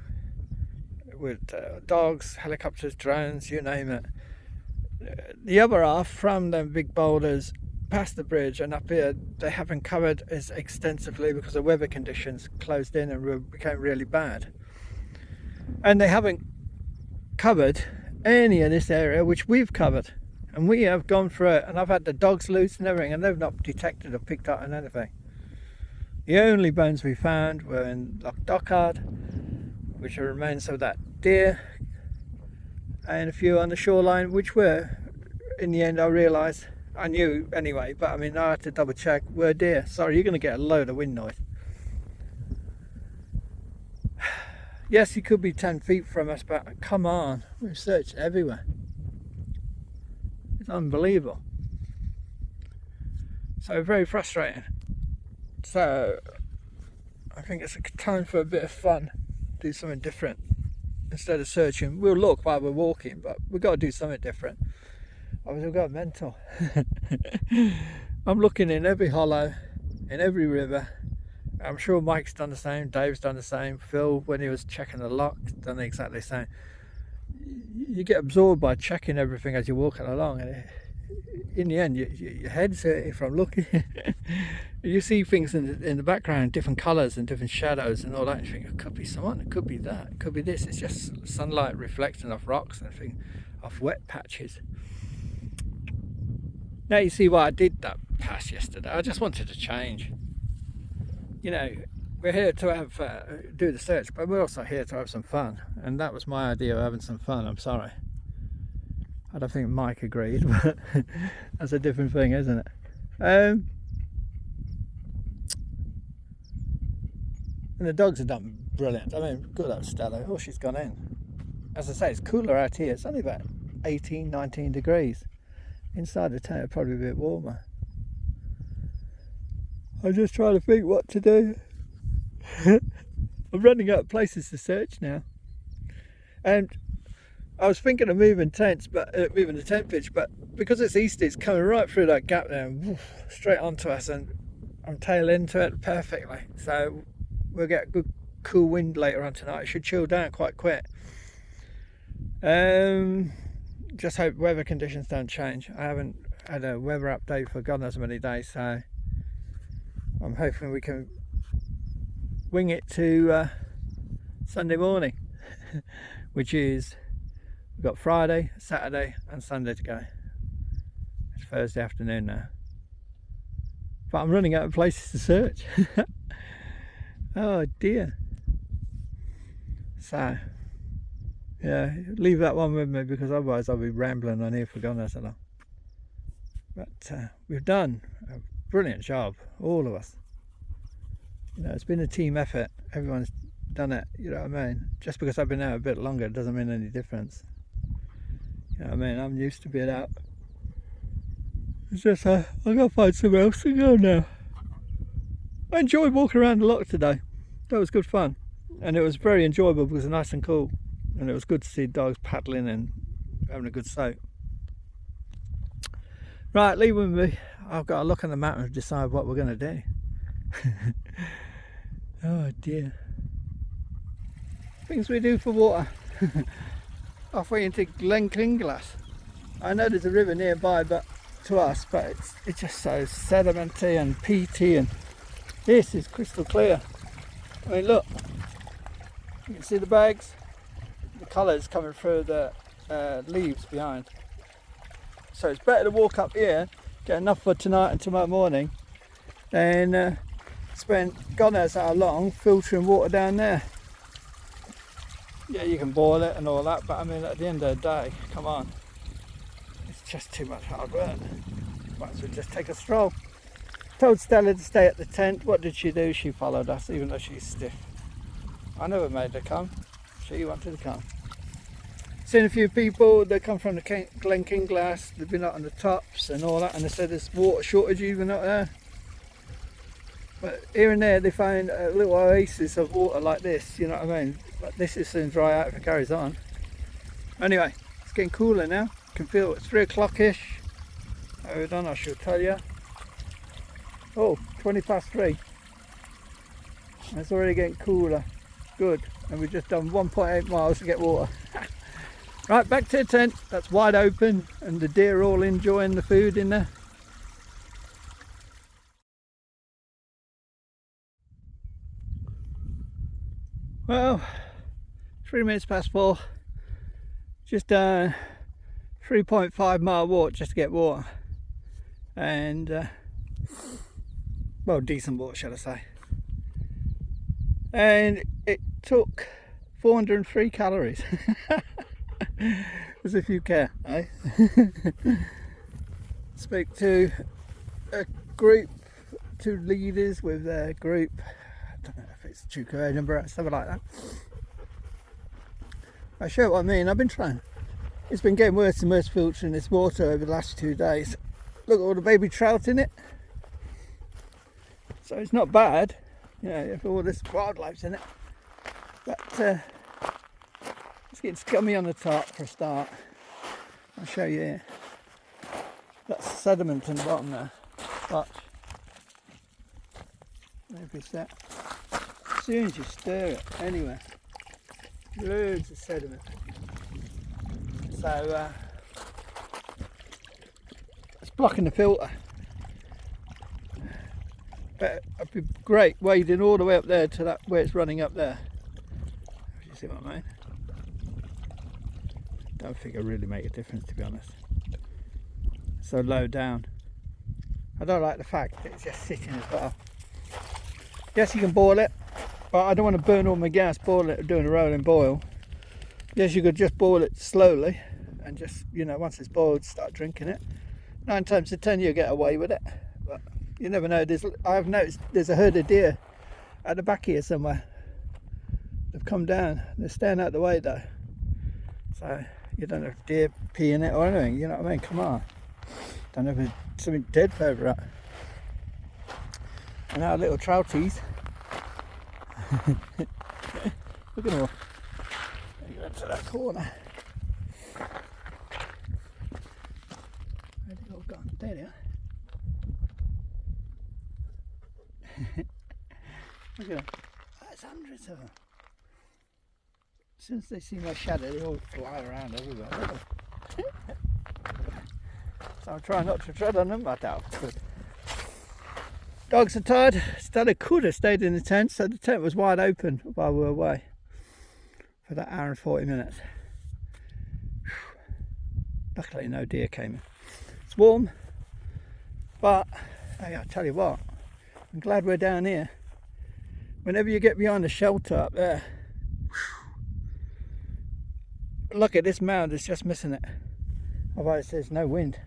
with dogs, helicopters, drones, you name it. The other half from them big boulders past the bridge and up here, they haven't covered as extensively because the weather conditions closed in and became really bad. And they haven't covered any of this area which we've covered, and we have gone through it, and I've had the dogs loose and everything, and they've not detected or picked up on anything. The only bones we found were in Loch Dochard, which are remains of that deer, and a few on the shoreline, which were, in the end I realised, I knew anyway, but I mean I had to double check, were deer. Sorry, you're going to get a load of wind noise. Yes, he could be 10 feet from us, but come on, we've searched everywhere. It's unbelievable. So very frustrating. So I think it's time for a bit of fun, do something different. Instead of searching, we'll look while we're walking, but we've got to do something different. Otherwise we'll go mental. I'm looking in every hollow, in every river. I'm sure Mike's done the same, Dave's done the same, Phil, when he was checking the lock, done exactly the same. You get absorbed by checking everything as you're walking along, and in the end your head's hurting from looking. You see things in the background, different colours and different shadows and all that, and you think it could be someone, it could be that, it could be this. It's just sunlight reflecting off rocks and everything, off wet patches. Now you see why I did that pass yesterday. I just wanted to change. You know, we're here to have do the search, but we're also here to have some fun, and that was my idea of having some fun. I'm sorry, I don't think Mike agreed, but that's a different thing, isn't it? And the dogs have done brilliant. I mean, good old Stella. Oh, she's gone in. As I say, it's cooler out here. It's only about 18, 19 degrees. Inside the tent, it'll probably be a bit warmer. I'm just trying to think what to do. I'm running out of places to search now. And I was thinking of moving tents, but moving the tent pitch, but because it's east, it's coming right through that gap there and woof, straight onto us, and I'm tail into it perfectly. So we'll get a good cool wind later on tonight. It should chill down quite quick. Just hope weather conditions don't change. I haven't had a weather update for God knows how many days, so I'm hoping we can wing it to Sunday morning, which is, we've got Friday, Saturday and Sunday to go. It's Thursday afternoon now, but I'm running out of places to search. Oh dear. So yeah, leave that one with me, because otherwise I'll be rambling on here for God knows how long. But we've done a brilliant job, all of us. You know, it's been a team effort. Everyone's done it, you know what I mean? Just because I've been out a bit longer doesn't mean any difference. You know what I mean? I'm used to being out. It's just I've got to find somewhere else to go now. I enjoyed walking around the loch today. That was good fun. And it was very enjoyable because it was nice and cool. And it was good to see dogs paddling and having a good soak. Right, leave with me. I've got to look at the map and decide what we're going to do. Oh dear. Things we do for water. Halfway into Glen Kinglass. I know there's a river nearby, but to us, but it's just so sedimenty and peaty, and this is crystal clear. I mean, look, you can see the bags, the colours coming through the leaves behind. So it's better to walk up here, get enough for tonight and tomorrow morning, than spend God knows how long filtering water down there. Yeah, you can boil it and all that, but I mean, at the end of the day, come on, it's just too much hard work. Might as well just take a stroll. Told Stella to stay at the tent. What did she do? She followed us, even though she's stiff. I never made her come. She wanted to come. Seen a few people that come from the Glen Kinglass. They've been out on the tops and all that, and they said there's water shortage even up there. But here and there they find a little oasis of water like this, you know what I mean? But this is soon dry out if it carries on. Anyway, it's getting cooler now. You can feel it's 3 o'clock-ish. Hold on, I shall tell you. Oh, 20 past 3. It's already getting cooler. Good. And we've just done 1.8 miles to get water. Right, back to the tent. That's wide open and the deer are all enjoying the food in there. Well, 3 minutes past 4. Just done 3.5 mile walk just to get water. And well, decent water, shall I say. And it took 403 calories. As if you care, eh? Spoke to a group, 2 leaders with their group. I don't know if it's Duke of Edinburgh, something like that. I show what I mean. I've been trying. It's been getting worse and worse filtering this water over the last 2 days. Look at all the baby trout in it. So it's not bad, you know, if all this wildlife's in it. But it's getting scummy on the top for a start. I'll show you here. That's sediment in the bottom there. Watch. Maybe it's that. As soon as you stir it, anyway, loads of sediment. So it's blocking the filter. But it'd be great wading all the way up there to that where it's running up there. You see what I mean? Don't think it'll really make a difference, to be honest. So low down. I don't like the fact that it's just sitting as well. Yes, you can boil it, but I don't want to burn all my gas boiling it or doing a rolling boil. Yes, you could just boil it slowly and just, you know, once it's boiled, start drinking it. 9 times out of 10 you'll get away with it, but you never know. I've noticed there's a herd of deer at the back here somewhere. They've come down. They're staying out the way though, so you don't have deer pee in it or anything. You know what I mean? Come on. Don't know if there's something dead further up. And our little trouties. Look at them all. Go into that corner. Where'd they all gone? There they are. Look at them. There's hundreds of them. As soon as they see my shadow, they all fly around everywhere. So I'm trying not to tread on them. I doubt I could. Dogs are tired. Stella could have stayed in the tent, so the tent was wide open while we were away for that hour and 40 minutes. Luckily no deer came in. It's warm, but hey, I'll tell you what, I'm glad we're down here. Whenever you get behind the shelter up there, look at this mound, it's just missing it. Otherwise there's no wind.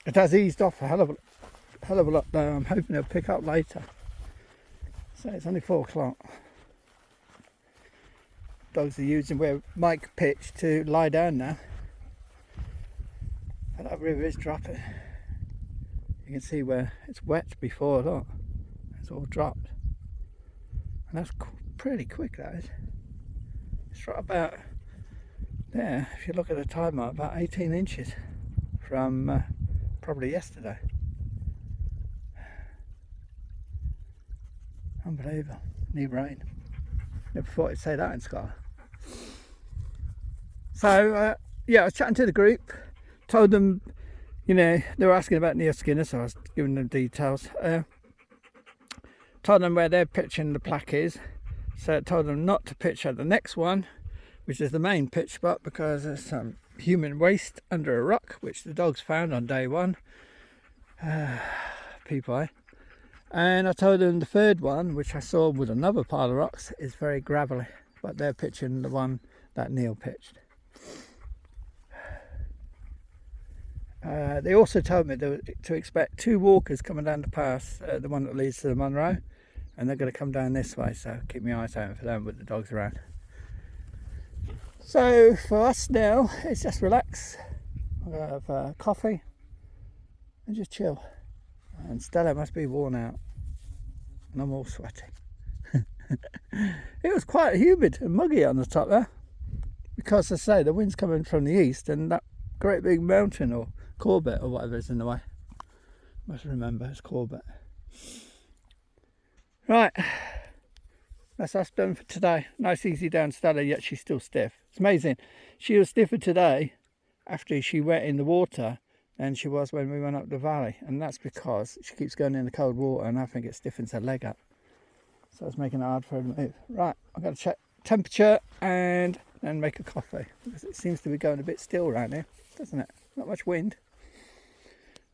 It has eased off a hell of a lot though. I'm hoping it'll pick up later. So it's only 4 o'clock. Dogs are using where Mike pitched to lie down now. And that river is dropping. You can see where it's wet before, look. It's all dropped. And that's pretty quick, that is. It's right about there, if you look at the tide mark, about 18 inches from probably yesterday. Unbelievable. Need rain. Never thought I'd say that in Scotland. So yeah, I was chatting to the group, told them, you know, they were asking about Neil Skinner, so I was giving them details. Told them where their pitching the plaque is, so I told them not to pitch at the next one, which is the main pitch spot, because there's some human waste under a rock, which the dogs found on day one. People, eh? And I told them the third one, which I saw with another pile of rocks, is very gravelly, but they're pitching the one that Neil pitched. They also told me to expect 2 walkers coming down the pass, the one that leads to the Munro, and they're going to come down this way, so keep my eyes open for them with the dogs around. So for us now, it's just relax. I'm going to have coffee and just chill. And Stella must be worn out, and I'm all sweaty. It was quite humid and muggy on the top there, because as I say, the wind's coming from the east, and that great big mountain or Corbett or whatever is in the way. Must remember it's Corbett. Right, that's us done for today. Nice easy down Stella, yet she's still stiff. It's amazing. She was stiffer today after she went in the water than she was when we went up the valley, and that's because she keeps going in the cold water, and I think it stiffens her leg up, so it's making it hard for her to move. Right, I've got to check temperature and then make a coffee, because it seems to be going a bit still around here, doesn't it? Not much wind.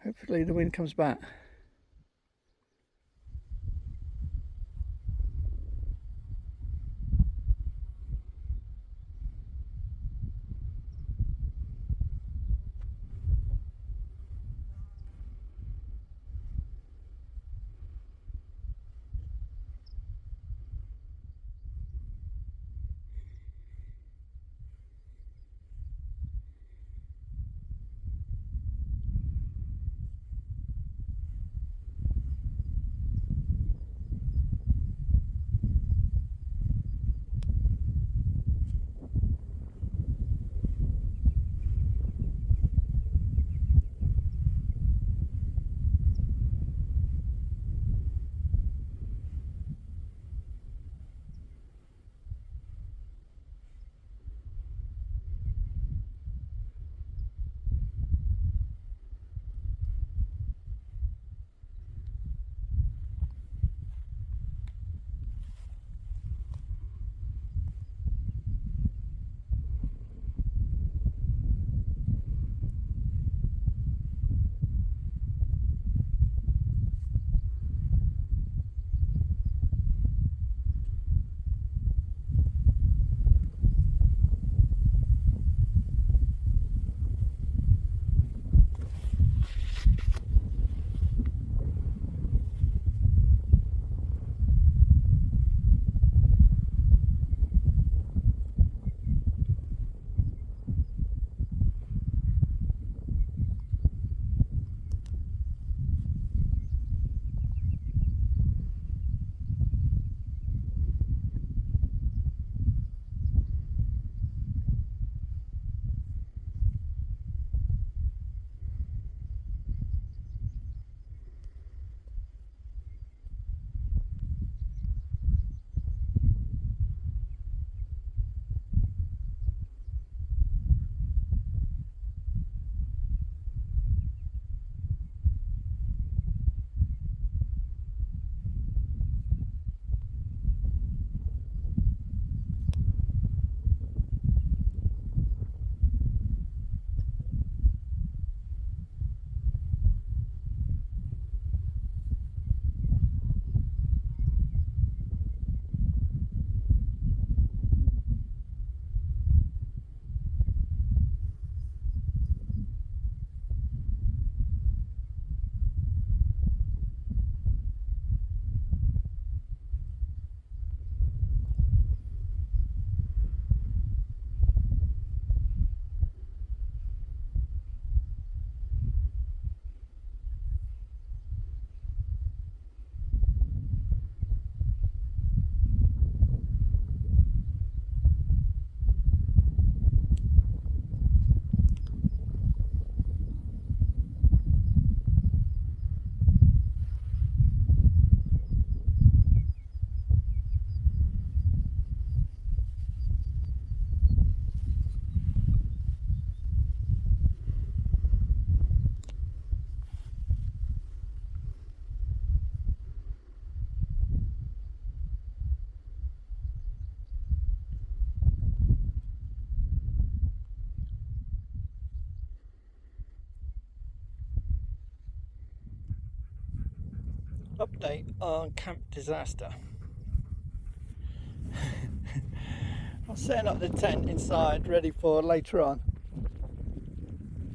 Hopefully the wind comes back. Update on camp disaster. I'm setting up the tent inside, ready for later on.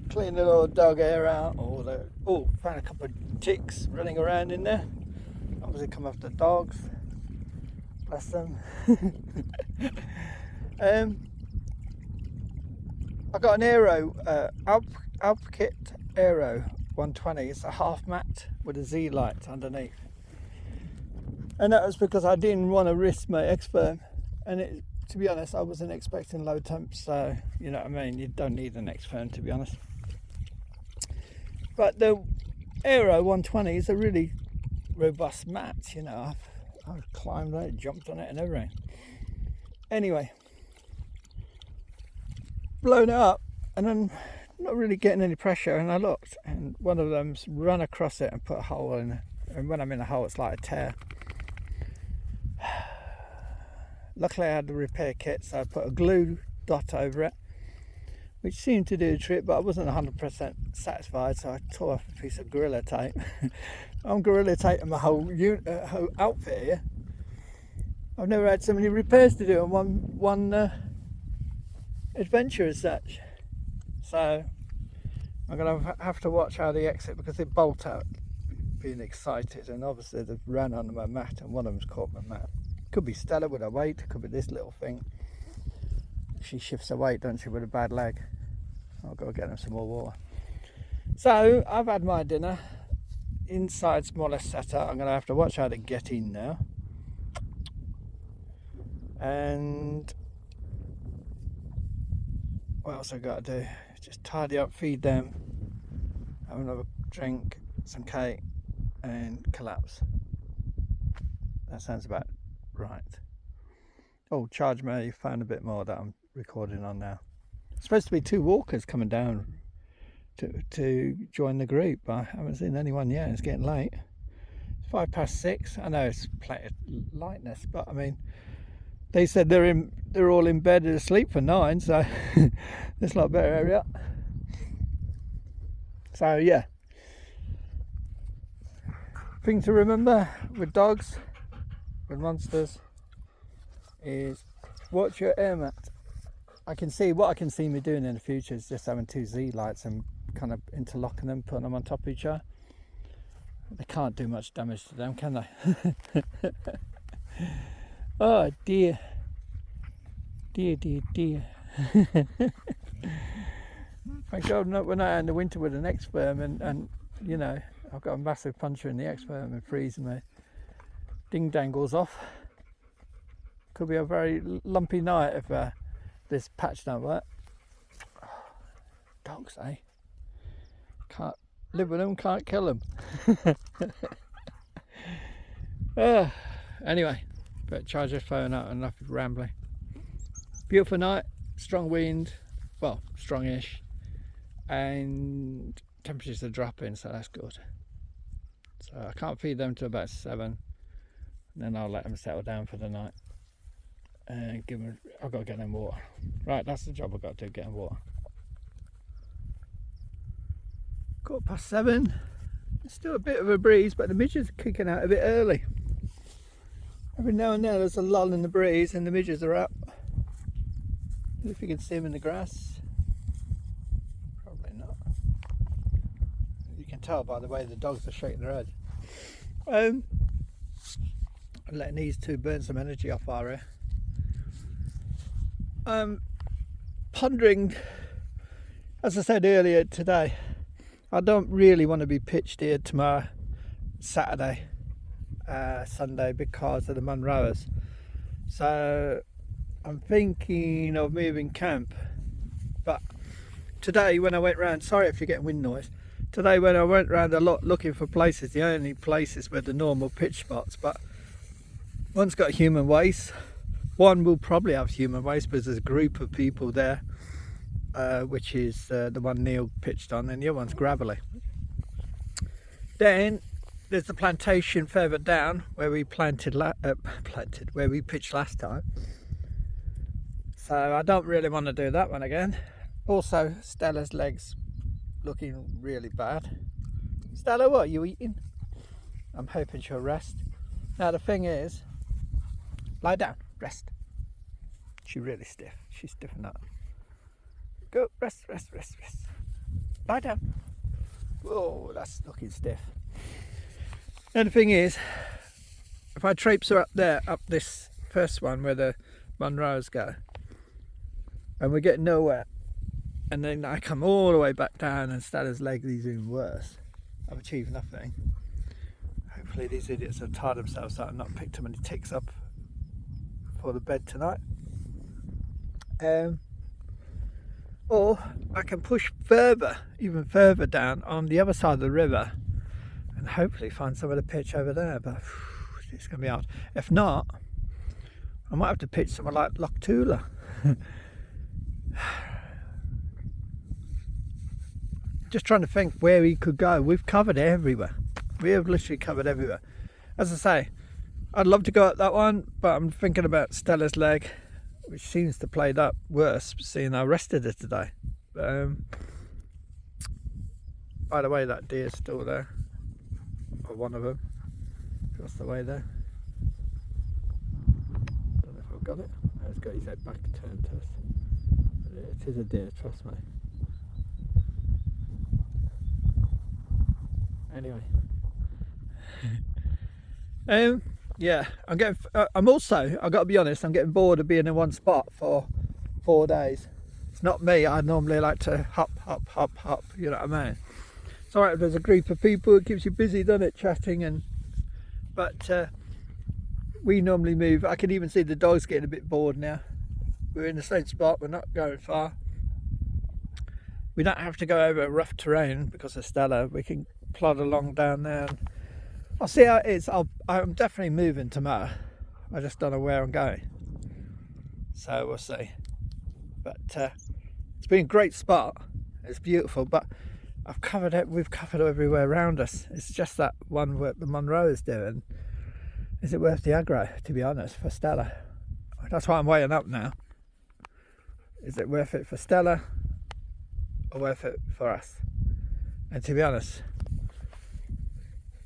Clean the little dog hair out. Found a couple of ticks running around in there. Obviously come off the dogs. Bless them. I got an Aero, Alpkit Aero 120. It's a half mat with a Z light underneath. And that was because I didn't want to risk my X-Firm. And to be honest, I wasn't expecting low temps, so you know what I mean. You don't need an X-Firm, to be honest. But the Aero 120 is a really robust mat, you know. I've climbed on it, jumped on it and everything. Anyway, blown it up and I'm not really getting any pressure, and I looked and one of them's run across it and put a hole in it. And when I'm in a hole, it's like a tear. Luckily I had the repair kit, so I put a glue dot over it, which seemed to do the trick, but I wasn't 100% satisfied, so I tore off a piece of Gorilla Tape. I'm Gorilla Taping my whole outfit here. I've never had so many repairs to do on one adventure as such. So I'm going to have to watch how they exit, because they bolt out being excited, and obviously they've ran under my mat and one of them's caught my mat. Could be Stella with her weight, could be this little thing. She shifts her weight, doesn't she, with a bad leg. I've got to get them some more water. So I've had my dinner. Inside smaller setup. I'm going to have to watch how they get in now. And what else I got to do? Just tidy up, feed them, have another drink, some cake, and collapse. That sounds about right. Oh, charge me, found a bit more that I'm recording on now. Supposed to be 2 walkers coming down to join the group, but I haven't seen anyone yet. It's getting late. It's 6:05. I know it's plenty of lightness, but I mean, they said they're all in bed and asleep for 9, so there's a lot better area. So yeah, thing to remember with dogs, with monsters, is watch your air mat. I can see me doing in the future is just having 2 Z lights and kind of interlocking them, putting them on top of each other. They can't do much damage to them, can they? Oh dear. Dear. Thank God we're not out in the winter with an X-Firm, and you know, I've got a massive puncher in the X-Firm and freezing my ding dangles off. Could be a very lumpy night if this patch don't work. Dogs, eh? Can't live with them, can't kill them. Anyway, better charge this phone up, enough rambling. Beautiful night, strong wind, well, strongish, and temperatures are dropping, so that's good. So I can't feed them till about 7, and then I'll let them settle down for the night. And I've got to get them water. Right, that's the job I've got to do, get them water. 7:15. It's still a bit of a breeze, but the midges are kicking out a bit early. Every now and then there's a lull in the breeze and the midges are up. If you can see them in the grass. Probably not. You can tell by the way the dogs are shaking their heads. I'm letting these two burn some energy off our air. Pondering, as I said earlier today, I don't really want to be pitched here tomorrow, Saturday, Sunday, because of the Munroers. So I'm thinking of moving camp. But today when I went round, sorry if you're getting wind noise, today when I went round a lot looking for places, the only places were the normal pitch spots, but one's got human waste. One will probably have human waste, but there's a group of people there, which is the one Neil pitched on, and the other one's gravelly. Then there's the plantation further down where we where we pitched last time. So I don't really want to do that one again. Also, Stella's legs looking really bad. Stella, what are you eating? I'm hoping she'll rest. Now the thing is, lie down, rest. She's really stiff. She's stiff enough. Go, rest. Lie down. Oh, that's looking stiff. And the thing is, if I traipse her up there, up this first one where the Munros go, and we get nowhere, and then I come all the way back down and Stella's leg is even worse, I've achieved nothing. Hopefully these idiots have tied themselves up and not picked too many ticks up for the bed tonight. Or I can push further, even further down on the other side of the river and hopefully find some of the pitch over there, but it's going to be hard. If not, I might have to pitch somewhere like Loch Dochard. Just trying to think where we could go. We've covered everywhere. We have literally covered everywhere. As I say, I'd love to go up that one, but I'm thinking about Stella's leg, which seems to play that worse, seeing I rested her today. By the way, that deer's still there, or one of them, across the way there. I don't know if I've got it. No, it's got his head back turned to us. But it is a deer, trust me. Anyway. Yeah, I've got to be honest, I'm getting bored of being in one spot for 4 days. It's not me. I normally like to hop, you know what I mean? It's alright if there's a group of people, it keeps you busy, doesn't it, chatting, but we normally move. I can even see the dogs getting a bit bored now. We're in the same spot, we're not going far. We don't have to go over rough terrain because of Stella. We can plod along down there. And I'll see how it is. I'm definitely moving tomorrow. I just don't know where I'm going. So we'll see. But it's been a great spot. It's beautiful, but we've covered everywhere around us. It's just that one work the Munro is doing. Is it worth the aggro, to be honest, for Stella? That's why I'm weighing up now. Is it worth it for Stella or worth it for us? And to be honest,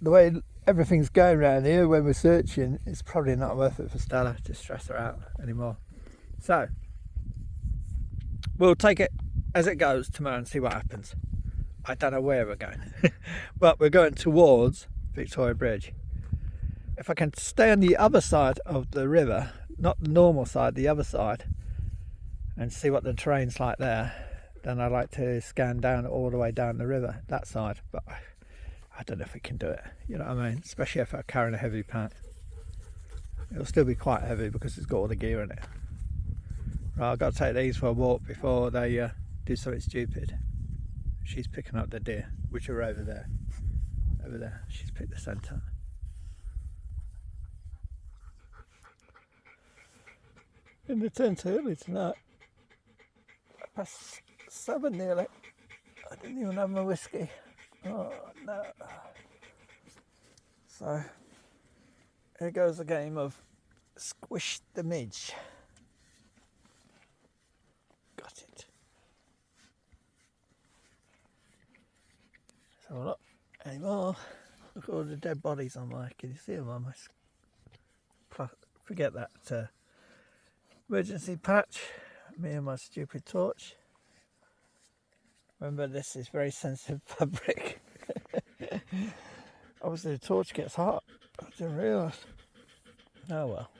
the way everything's going around here when we're searching, it's probably not worth it for Stella to stress her out anymore. So we'll take it as it goes tomorrow and see what happens. I don't know where we're going, but we're going towards Victoria Bridge. If I can stay on the other side of the river, not the normal side, the other side, and see what the terrain's like there, then I'd like to scan down all the way down the river, that side. But I don't know if we can do it, you know what I mean? Especially if I'm carrying a heavy pack. It'll still be quite heavy because it's got all the gear in it. Right, I've got to take these for a walk before they do something stupid. She's picking up the deer, which are over there. Over there, she's picked the centre. In the tent early tonight. 7:30 nearly. I didn't even have my whiskey. Oh no. So here goes a game of squish the midge. Got it. So look anymore. Look at all the dead bodies on my, can you see them on my, forget that emergency patch, me and my stupid torch. Remember, this is very sensitive fabric. Obviously the torch gets hot. I didn't realise. Oh well.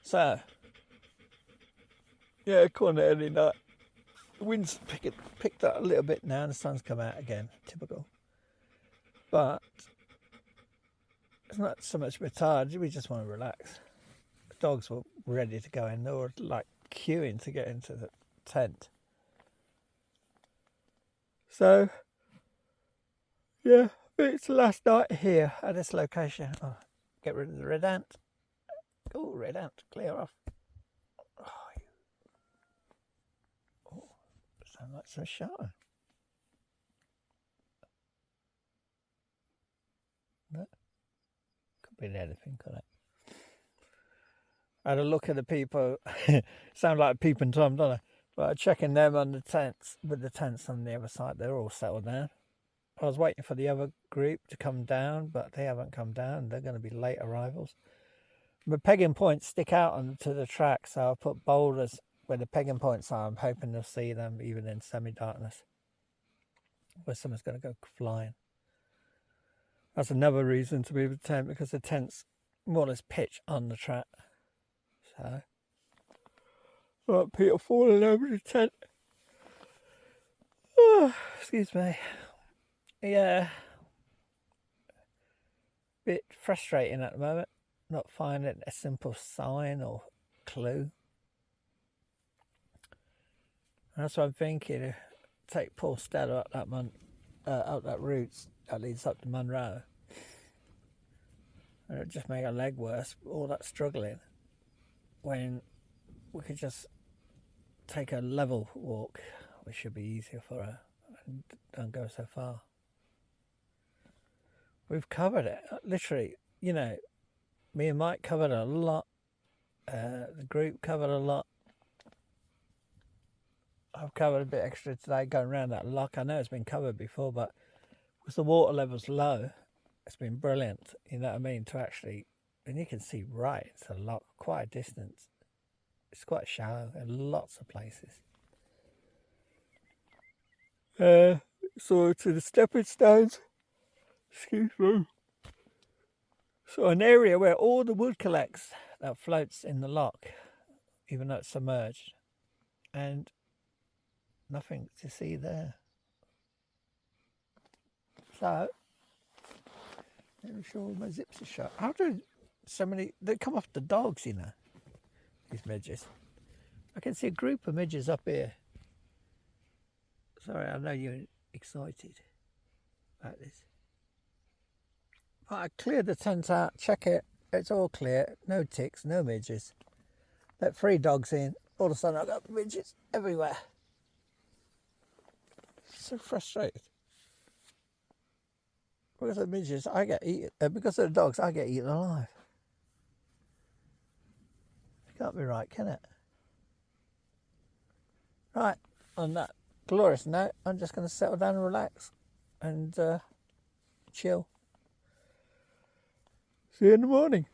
So yeah, calling it early night. The wind's picked up a little bit now and the sun's come out again, typical. But it's not so much we're tired, we just want to relax. The dogs were ready to go in, they were like queuing to get into the tent. So yeah, it's the last night here at this location. Oh, get rid of the red ant. Oh, red ant, clear off. Oh, sound like some shouting. No, could be anything, couldn't it? I had a look at the people. Sound like a peeping Tom, don't I? But checking them on the tents, with the tents on the other side, they're all settled down. I was waiting for the other group to come down, but they haven't come down. They're going to be late arrivals. My pegging points stick out onto the track, so I put boulders where the pegging points are. I'm hoping they'll see them even in semi-darkness, where someone's going to go flying. That's another reason to move the tent, because the tent's more or less pitch on the track. So, right, Peter falling over the tent. Oh, excuse me. Yeah, bit frustrating at the moment, not finding a simple sign or clue. And that's what I'm thinking. Take Paul Stella up that route that leads up to Munro. And it'd just make her leg worse, all that struggling, when we could just take a level walk, which should be easier for her, and don't go so far. We've covered it, literally, you know, me and Mike covered a lot, the group covered a lot. I've covered a bit extra today going around that loch. I know it's been covered before, but with the water levels low, it's been brilliant, you know what I mean, to actually, and you can see right into the loch, quite a distance. It's quite shallow in lots of places. So to the stepping stones, excuse me. So an area where all the wood collects that floats in the loch, even though it's submerged, and nothing to see there. So, let me sure my zips are shut. How do so many, they come off the dogs, you know, these midges. I can see a group of midges up here. Sorry, I know you're excited about this. But I cleared the tent out, check it, it's all clear, no ticks, no midges. Let 3 dogs in, all of a sudden I've got midges everywhere. So frustrated. Because of the midges, I get eaten, because of the dogs, I get eaten alive. It can't be right, can it? Right, on that glorious note, I'm just going to settle down and relax and chill. See you in the morning.